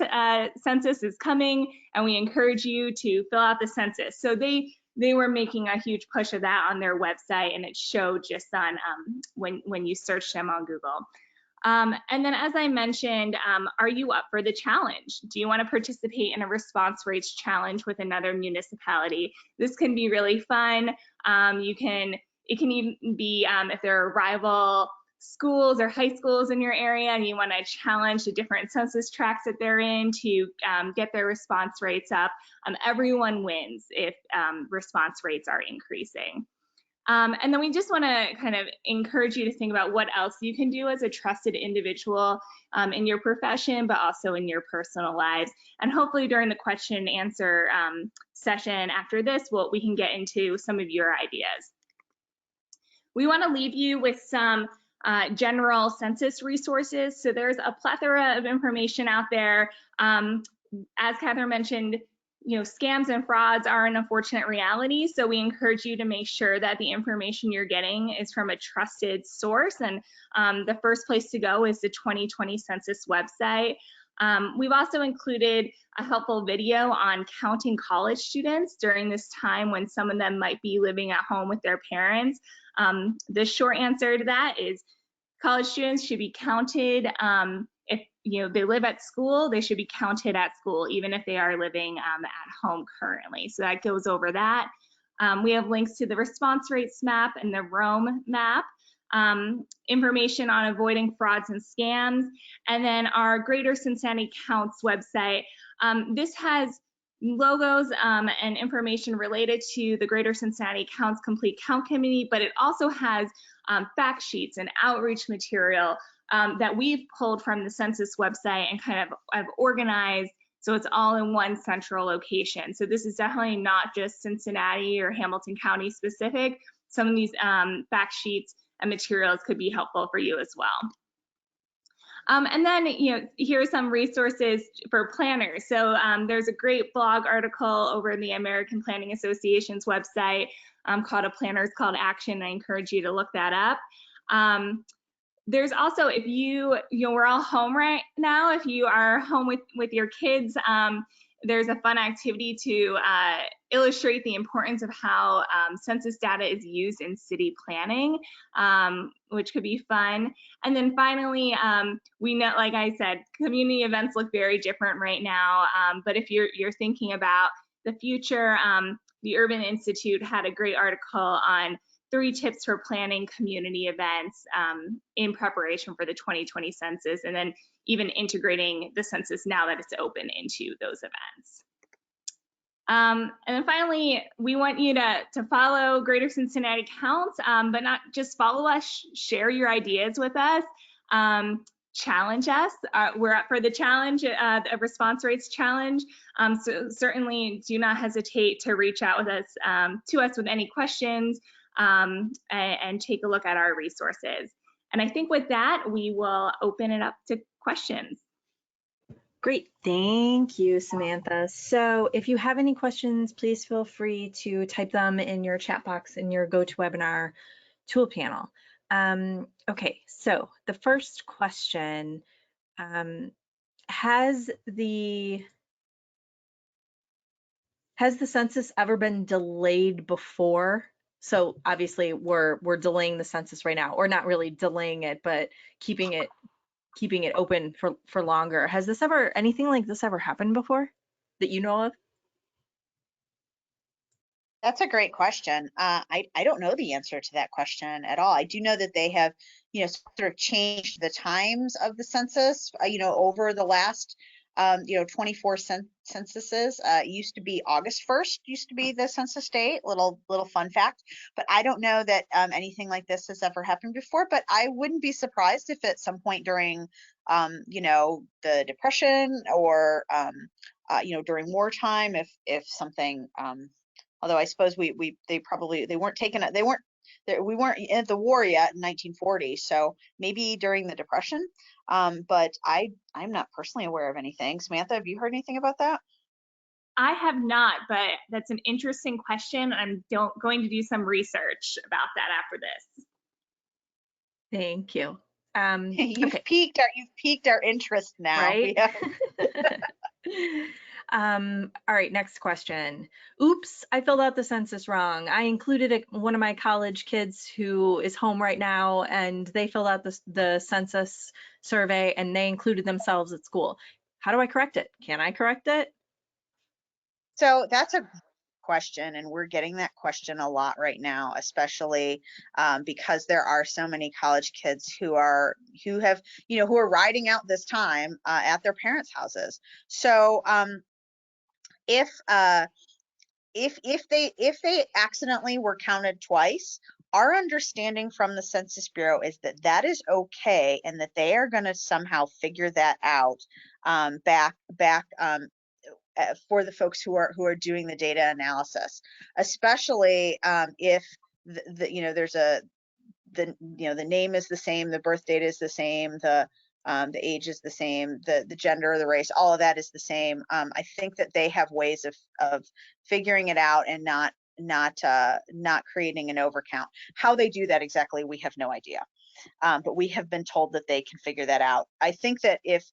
census is coming, and we encourage you to fill out the census. So they were making a huge push of that on their website, and it showed just on when you search them on Google. And then, as I mentioned, are you up for the challenge? Do you want to participate in a response rates challenge with another municipality? This can be really fun. It can even be if there are rival schools or high schools in your area and you want to challenge the different census tracts that they're in to get their response rates up. Everyone wins if response rates are increasing. And then we just want to kind of encourage you to think about what else you can do as a trusted individual in your profession, but also in your personal lives. And hopefully during the question and answer session after this, we can get into some of your ideas. We want to leave you with some general census resources. So there's a plethora of information out there. As Catherine mentioned, scams and frauds are an unfortunate reality. So we encourage you to make sure that the information you're getting is from a trusted source. And the first place to go is the 2020 census website. We've also included a helpful video on counting college students during this time when some of them might be living at home with their parents. The short answer to that is college students should be counted. If they live at school, they should be counted at school, even if they are living at home currently. So that goes over that. We have links to the response rates map and the Rome map, information on avoiding frauds and scams, and then our Greater Cincinnati Counts website. This has logos and information related to the Greater Cincinnati Counts Complete Count Committee, but it also has fact sheets and outreach material that we've pulled from the census website and kind of have organized so it's all in one central location. So this is definitely not just Cincinnati or Hamilton County specific. Some of these fact sheets and materials could be helpful for you as well. And then, here are some resources for planners. So there's a great blog article over the American Planning Association's website called A Planner's Call to Action. I encourage you to look that up. There's also, if we're all home right now, if you are home with your kids, there's a fun activity to illustrate the importance of how census data is used in city planning, which could be fun. And then finally, we know, like I said, community events look very different right now, but if you're thinking about the future, the Urban Institute had a great article on 3 tips for planning community events in preparation for the 2020 census, and then even integrating the census now that it's open into those events. And then finally, we want you to follow Greater Cincinnati Counts, but not just follow us, share your ideas with us, challenge us. We're up for the challenge, the response rates challenge. So certainly do not hesitate to reach out with us, to us with any questions, and take a look at our resources. And I think with that, we will open it up to questions. Great, thank you, Samantha. So if you have any questions, please feel free to type them in your chat box in your GoToWebinar tool panel. Okay, so the first question, has the census ever been delayed before? So obviously we're delaying the census right now, or not really delaying it, but keeping it open for longer. Has anything like this ever happened before that you know of? That's a great question. I don't know the answer to that question at all. I do know that they have, sort of changed the times of the census, over the last, 24 censuses. It used to be August 1st, used to be the census date. Little fun fact. But I don't know that anything like this has ever happened before. But I wouldn't be surprised if at some point during, the Depression or, during wartime, if something. Although I suppose we weren't taken, we weren't at the war yet in 1940, so maybe during the Depression. But I'm not personally aware of anything. Samantha, have you heard anything about that? I have not, but that's an interesting question. I'm going to do some research about that after this. Thank you. You've okay. piqued our interest now. Right? All right, next question. Oops, I filled out the census wrong. I included one of my college kids who is home right now, and they filled out the census survey and they included themselves at school. How do I correct it? Can I correct it? So that's a question, and we're getting that question a lot right now, especially because there are so many college kids who are riding out this time at their parents' houses. So if they accidentally were counted twice, our understanding from the Census Bureau is that is okay, and that they are going to somehow figure that out back for the folks who are doing the data analysis, especially if there's the name is the same, the birth date is the same, the age is the same, the gender, the race, all of that is the same. I think that they have ways of figuring it out and not creating an overcount. How they do that exactly, we have no idea. But we have been told that they can figure that out. I think that if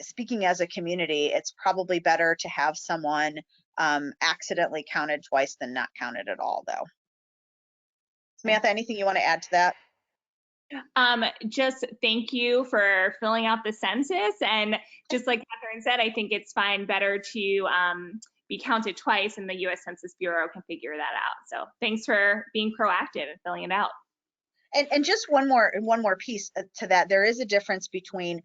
speaking as a community, it's probably better to have someone accidentally counted twice than not counted at all, though. Samantha, anything you want to add to that? Just thank you for filling out the census, and just like Catherine said, I think it's better to be counted twice, and the U.S. Census Bureau can figure that out. So thanks for being proactive and filling it out. And just one more piece to that. There is a difference between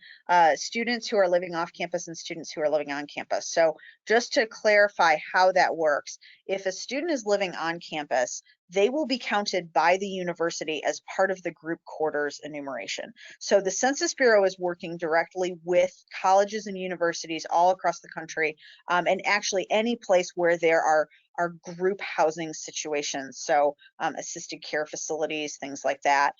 students who are living off campus and students who are living on campus. So just to clarify how that works, if a student is living on campus, they will be counted by the university as part of the group quarters enumeration. So the Census Bureau is working directly with colleges and universities all across the country, and actually any place where there are group housing situations, so assisted care facilities, things like that,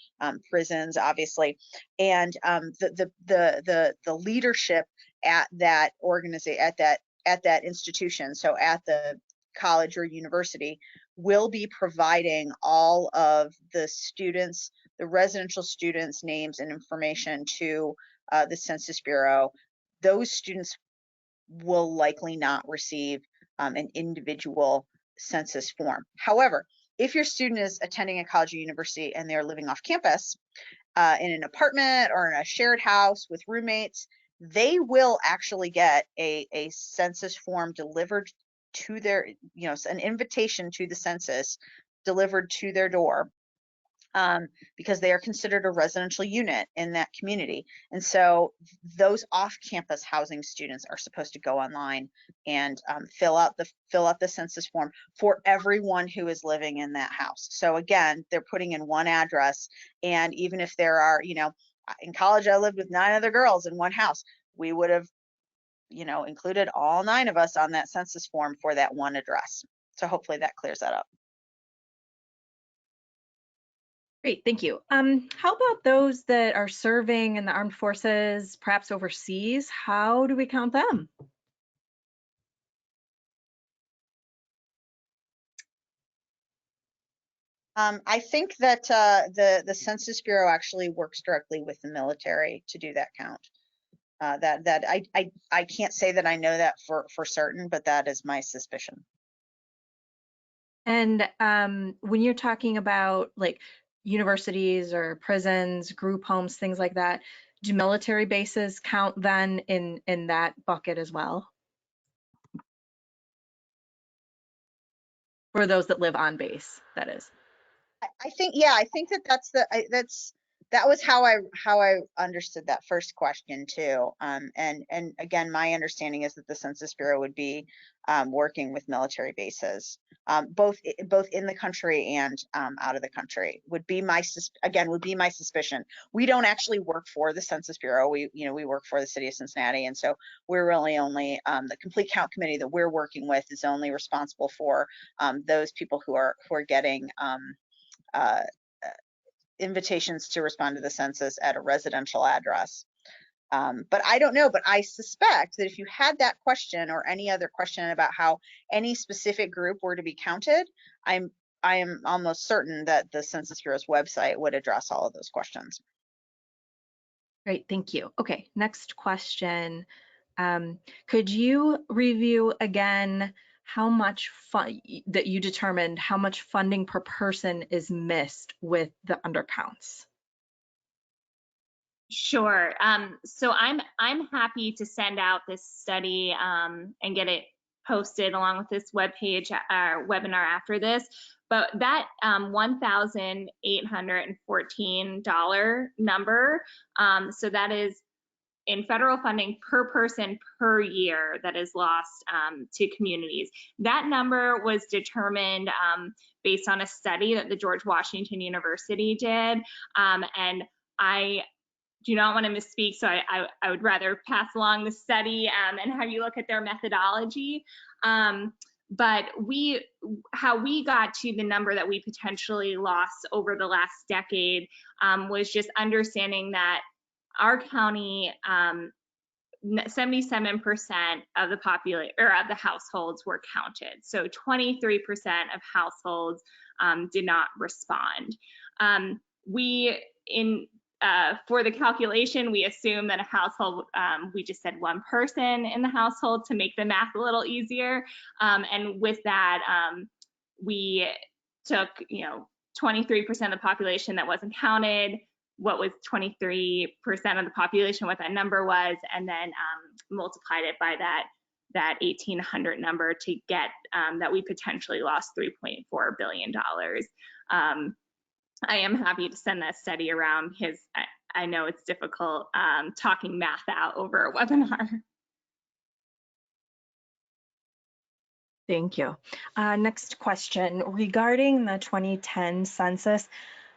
prisons, obviously, and the leadership at that organization, at that institution, so at the college or university, will be providing all of the students, the residential students' names and information to the Census Bureau. Those students will likely not receive an individual census form. However, if your student is attending a college or university and they're living off campus in an apartment or in a shared house with roommates, they will actually get a census form delivered to their, an invitation to the census delivered to their door. because they are considered a residential unit in that community. And so those off-campus housing students are supposed to go online and fill out the census form for everyone who is living in that house. So again, they're putting in one address, and even if there are, in college I lived with 9 other girls in one house, we would have, included all 9 of us on that census form for that one address. So hopefully that clears that up. Great, thank you. How about those that are serving in the armed forces, perhaps overseas? How do we count them? I think that the Census Bureau actually works directly with the military to do that count. I can't say that I know that for certain, but that is my suspicion. And when you're talking about like universities or prisons, group homes, things like that, do military bases count then in that bucket as well? For those that live on base, that is. I think, yeah, I think that was how I understood that first question too. And again, my understanding is that the Census Bureau would be working with military bases, both in the country and out of the country. Would be my suspicion. We don't actually work for the Census Bureau. We work for the city of Cincinnati, and so we're really only the complete count committee that we're working with is only responsible for those people who are getting invitations to respond to the census at a residential address. But I don't know, but I suspect that if you had that question or any other question about how any specific group were to be counted, I am almost certain that the Census Bureau's website would address all of those questions. Great, thank you. Okay, next question. Could you review again how much that you determined how much funding per person is missed with the undercounts? Sure. So I'm happy to send out this study and get it posted along with this webpage webinar after this. But that $1,814 number, so that is in federal funding per person per year that is lost to communities. That number was determined based on a study that the George Washington University did, and I do not want to misspeak, so I would rather pass along the study and have you look at their methodology. But how we got to the number that we potentially lost over the last decade was just understanding that our county, 77% of the population or of the households were counted. So 23% of households did not respond. For the calculation, we assume that a household, we just said one person in the household to make the math a little easier. And with that, we took, 23% of the population that wasn't counted, what was 23% of the population, what that number was, and then multiplied it by that 1,800 number to get that we potentially lost $3.4 billion. I am happy to send that study around because I know it's difficult talking math out over a webinar. Thank you. Next question regarding the 2010 census.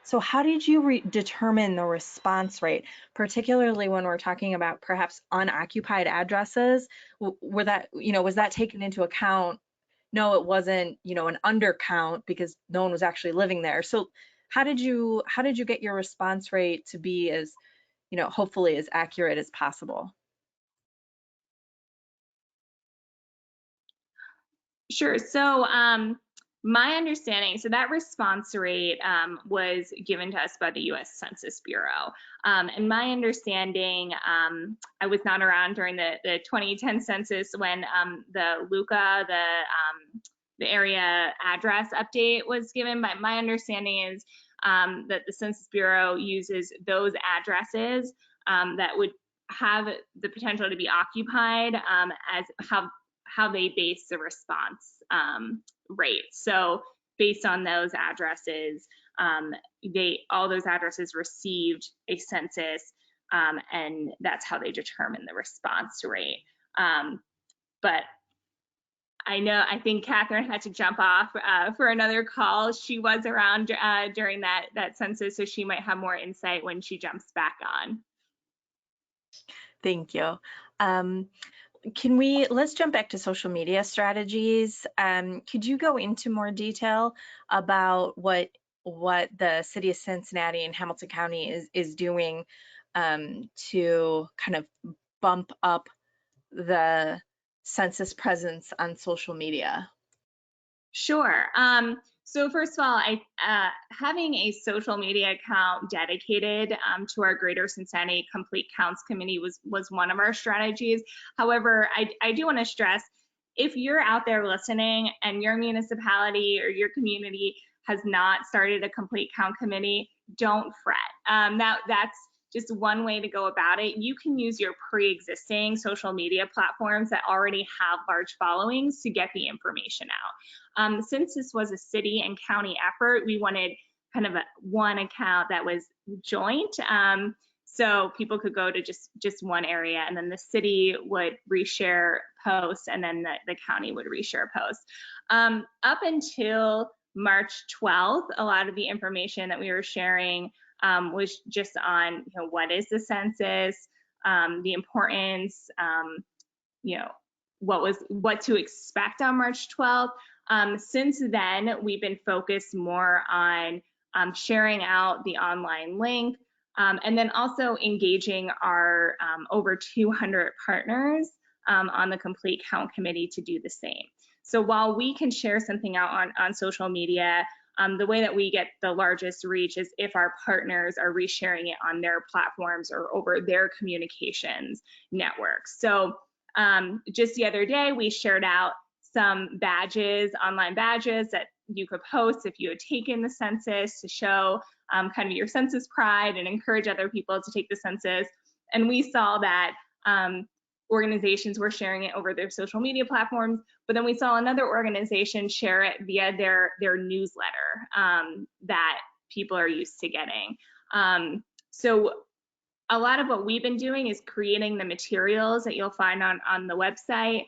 So how did you determine the response rate, particularly when we're talking about perhaps unoccupied addresses? Was that taken into account? No, it wasn't, an undercount because no one was actually living there. So how did you get your response rate to be as, hopefully as accurate as possible? Sure. So my understanding, so that response rate was given to us by the U.S. Census Bureau. And my understanding, I was not around during the 2010 census when the LUCA, the area address update was given, but my understanding is that the Census Bureau uses those addresses that would have the potential to be occupied as how they base the response rate. So based on those addresses, all those addresses received a census, and that's how they determine the response rate. But I think Catherine had to jump off for another call. She was around during that census, so she might have more insight when she jumps back on. Thank you. Let's jump back to social media strategies. Could you go into more detail about what the city of Cincinnati and Hamilton County is doing to kind of bump up the census presence on social media? Sure. So first of all, having a social media account dedicated to our Greater Cincinnati Complete Counts Committee was one of our strategies. However, I do want to stress, if you're out there listening and your municipality or your community has not started a Complete Count Committee, don't fret. That's just one way to go about it. You can use your pre-existing social media platforms that already have large followings to get the information out. Since this was a city and county effort, we wanted kind of one account that was joint, so people could go to just one area, and then the city would reshare posts, and then the county would reshare posts. Up until March 12th, a lot of the information that we were sharing was just on, what is the census, the importance, what to expect on March 12th. Since then, we've been focused more on sharing out the online link, and then also engaging our over 200 partners on the Complete Count Committee to do the same. So while we can share something out on social media, the way that we get the largest reach is if our partners are resharing it on their platforms or over their communications networks. So just the other day, we shared out some badges, online badges that you could post if you had taken the census to show kind of your census pride and encourage other people to take the census. And we saw that organizations were sharing it over their social media platforms, but then we saw another organization share it via their newsletter that people are used to getting. So a lot of what we've been doing is creating the materials that you'll find on the website,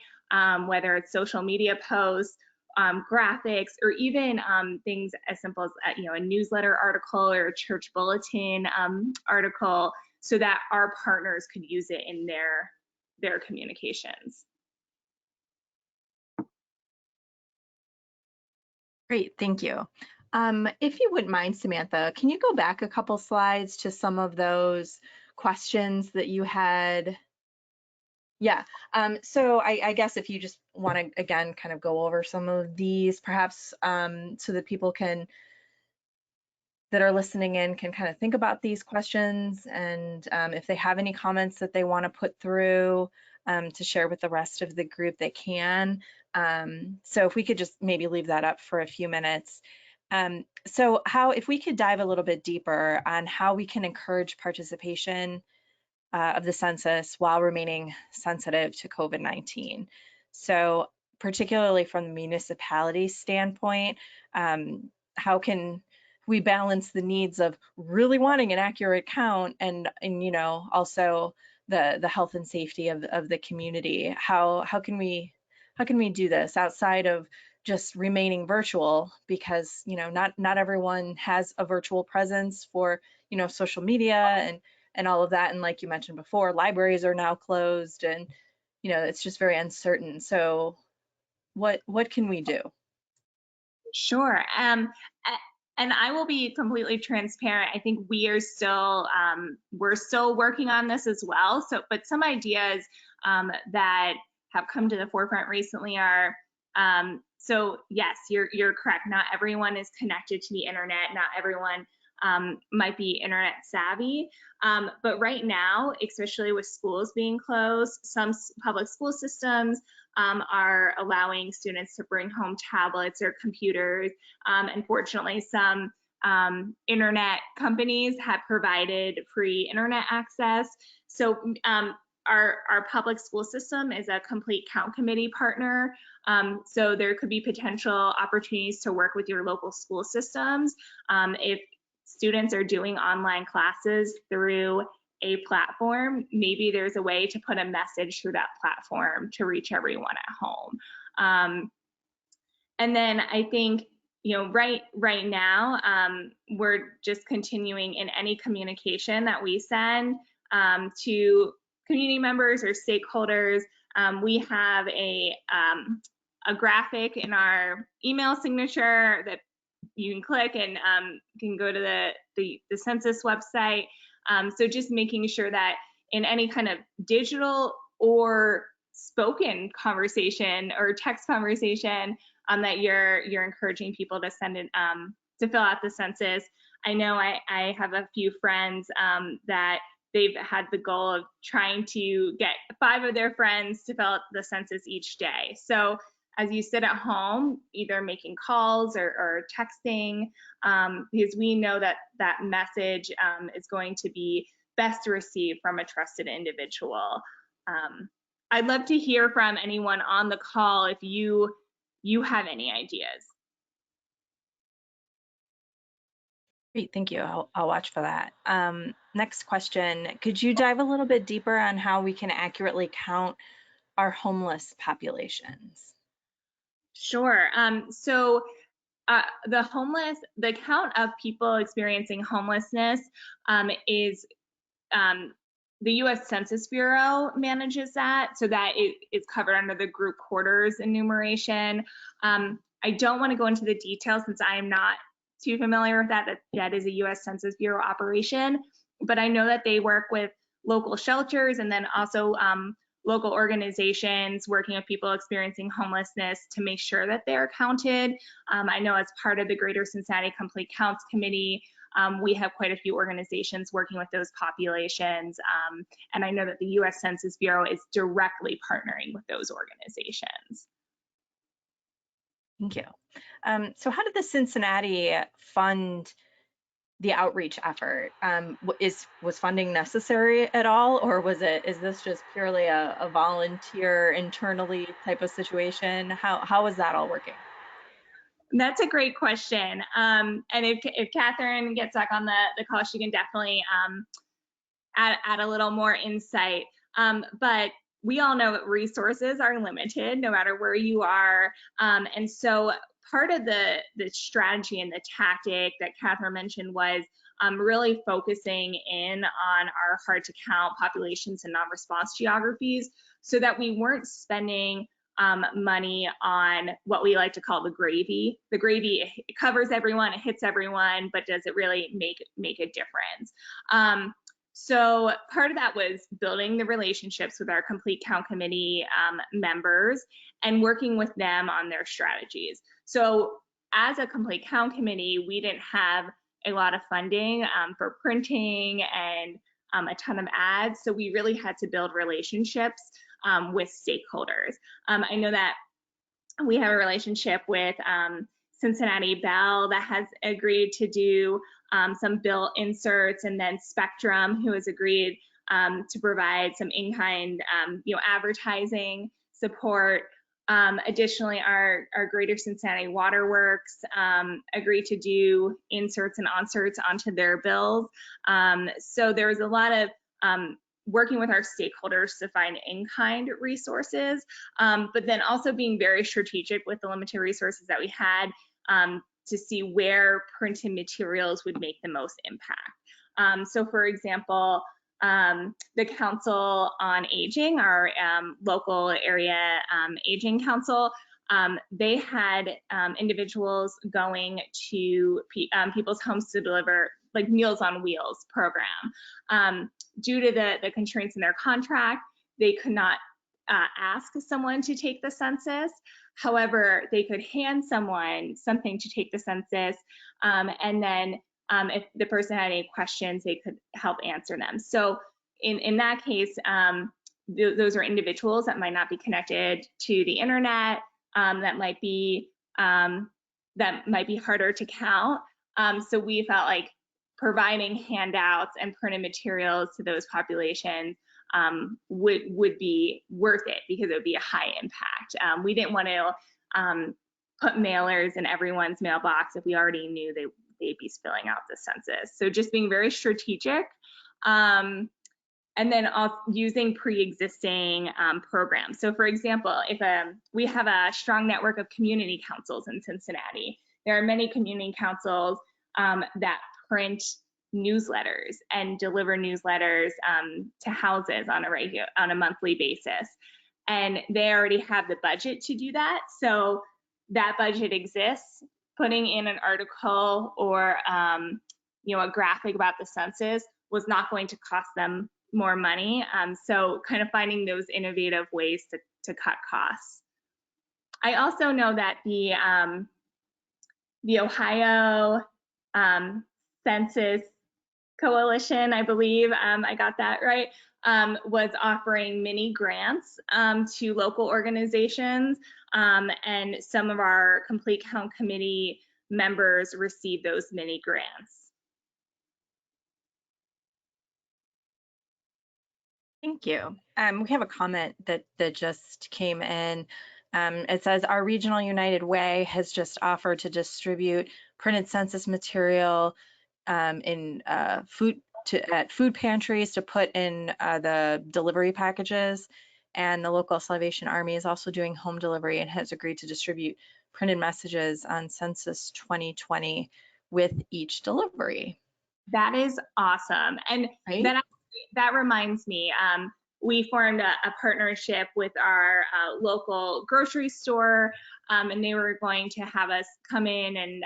whether it's social media posts, graphics, or even things as simple as a newsletter article or a church bulletin article, so that our partners could use it in their communications. Great, thank you. If you wouldn't mind, Samantha, can you go back a couple slides to some of those questions that you had? Yeah, so I guess if you just want to, again, kind of go over some of these, perhaps so that people that are listening in can kind of think about these questions, and if they have any comments that they want to put through to share with the rest of the group, they can. So if we could just maybe leave that up for a few minutes. So if we could dive a little bit deeper on how we can encourage participation of the census while remaining sensitive to COVID-19. So particularly from the municipality standpoint, how can we balance the needs of really wanting an accurate count and also the health and safety of the community? How can we do this outside of just remaining virtual, because not everyone has a virtual presence for social media and all of that, and like you mentioned before, libraries are now closed, and it's just very uncertain. So what can we do? Sure. And I will be completely transparent. I think we are still working on this as well. So, but some ideas that have come to the forefront recently are, so yes, you're correct. Not everyone is connected to the internet. Not everyone might be internet savvy. But right now, especially with schools being closed, some public school systems are allowing students to bring home tablets or computers. Unfortunately, some internet companies have provided free internet access. So our public school system is a complete count committee partner. So there could be potential opportunities to work with your local school systems. If students are doing online classes through a platform, maybe there's a way to put a message through that platform to reach everyone at home. And then I think, right now, we're just continuing in any communication that we send to community members or stakeholders. We have a graphic in our email signature that you can click and can go to the census website. So just making sure that in any kind of digital or spoken conversation or text conversation, that you're encouraging people to send it to fill out the census. I know I have a few friends that they've had the goal of trying to get 5 of their friends to fill out the census each day. So as you sit at home, either making calls or texting, because we know that that message is going to be best received from a trusted individual. I'd love to hear from anyone on the call if you have any ideas. Great, thank you. I'll watch for that. Next question, could you dive a little bit deeper on how we can accurately count our homeless populations? Sure. So the count of people experiencing homelessness is the U.S. Census Bureau manages that, so that it's covered under the group quarters enumeration. I don't want to go into the details since I am not too familiar with that. That is a U.S. Census Bureau operation, but I know that they work with local shelters and then also local organizations working with people experiencing homelessness to make sure that they're counted. I know as part of the Greater Cincinnati Complete Counts Committee, we have quite a few organizations working with those populations. And I know that the U.S. Census Bureau is directly partnering with those organizations. Thank you. So how did the Cincinnati fund the outreach effort? Was funding necessary at all, or is this just purely a volunteer internally type of situation? How is that all working? That's a great question. And if Catherine gets back on the call, she can definitely add a little more insight. But we all know that resources are limited no matter where you are. And so part of the strategy and the tactic that Catherine mentioned was really focusing in on our hard to count populations and non-response geographies so that we weren't spending money on what we like to call the gravy. The gravy, it covers everyone, it hits everyone, but does it really make a difference? So part of that was building the relationships with our Complete Count Committee members and working with them on their strategies. So as a Complete Count Committee, we didn't have a lot of funding for printing and a ton of ads. So we really had to build relationships with stakeholders. I know that we have a relationship with Cincinnati Bell that has agreed to do some bill inserts, and then Spectrum, who has agreed to provide some in-kind advertising support. Additionally, our Greater Cincinnati Waterworks agreed to do inserts and onserts onto their bills. So there was a lot of working with our stakeholders to find in-kind resources, but then also being very strategic with the limited resources that we had to see where printed materials would make the most impact. So for example, the Council on Aging, our local area aging council, they had individuals going to people's homes to deliver like Meals on Wheels program. Due to the constraints in their contract, they could not ask someone to take the census. However, they could hand someone something to take the census, and then if the person had any questions, they could help answer them. So in that case, those are individuals that might not be connected to the internet, that might be harder to count. So we felt like providing handouts and printed materials to those populations would be worth it because it would be a high impact. We didn't want to put mailers in everyone's mailbox if we already knew they'd be filling out the census. So just being very strategic. And then using pre-existing programs. So for example, if we have a strong network of community councils in Cincinnati, there are many community councils that print newsletters and deliver newsletters to houses on a monthly basis. And they already have the budget to do that. So that budget exists. Putting in an article or a graphic about the census was not going to cost them more money. So kind of finding those innovative ways to cut costs. I also know that the Ohio Census Coalition, I believe, I got that right, was offering mini grants to local organizations, and some of our Complete Count Committee members received those mini grants. Thank you. We have a comment that just came in. It says, our Regional United Way has just offered to distribute printed census material at food pantries to put in the delivery packages. And the local Salvation Army is also doing home delivery and has agreed to distribute printed messages on Census 2020 with each delivery. That is awesome. And right? That reminds me, we formed a partnership with our local grocery store, and they were going to have us come in and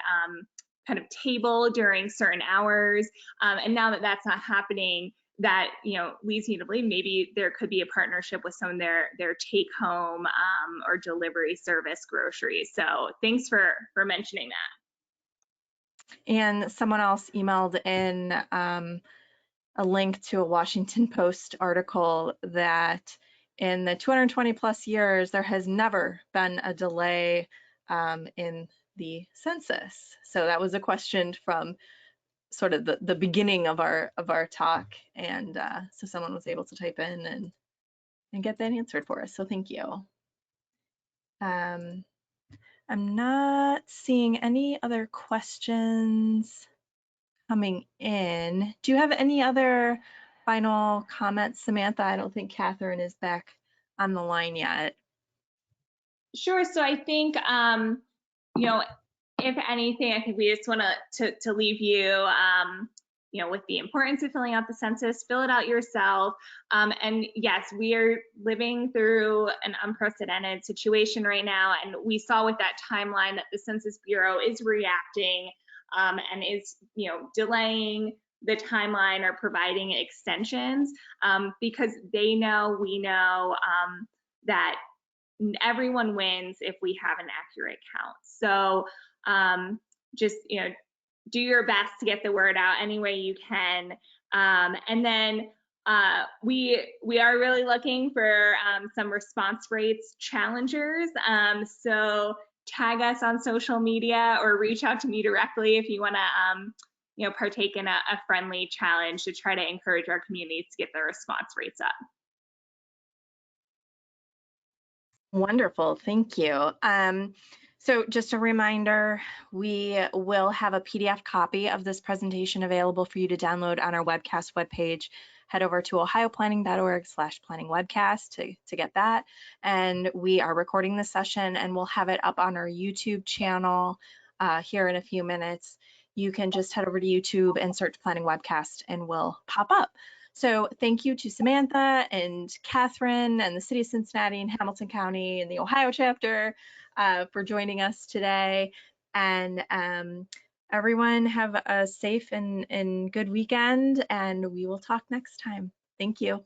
kind of table during certain hours. And now that that's not happening, that leads me to believe maybe there could be a partnership with some of their take-home or delivery service groceries. So thanks for mentioning that. And someone else emailed in a link to a Washington Post article that in the 220 plus years, there has never been a delay in the census. So that was a question from sort of the beginning of our talk. And so someone was able to type in and get that answered for us. So thank you. I'm not seeing any other questions coming in. Do you have any other final comments, Samantha? I don't think Catherine is back on the line yet. Sure. So I think, if anything, I think we just want to leave you, with the importance of filling out the census. Fill it out yourself. And yes, we are living through an unprecedented situation right now. And we saw with that timeline that the Census Bureau is reacting and is, delaying the timeline or providing extensions because they know, we know that everyone wins if we have an accurate count. So just, do your best to get the word out any way you can. And then we are really looking for some response rates challengers. So tag us on social media or reach out to me directly if you want to partake in a friendly challenge to try to encourage our communities to get their response rates up. Wonderful, thank you. So just a reminder, we will have a PDF copy of this presentation available for you to download on our webcast webpage. Head over to ohioplanning.org/planningwebcast to get that. And we are recording this session and we'll have it up on our YouTube channel here in a few minutes. You can just head over to YouTube and search Planning Webcast and we'll pop up. So thank you to Samantha and Catherine and the City of Cincinnati and Hamilton County and the Ohio chapter for joining us today. And everyone have a safe and good weekend, and we will talk next time. Thank you.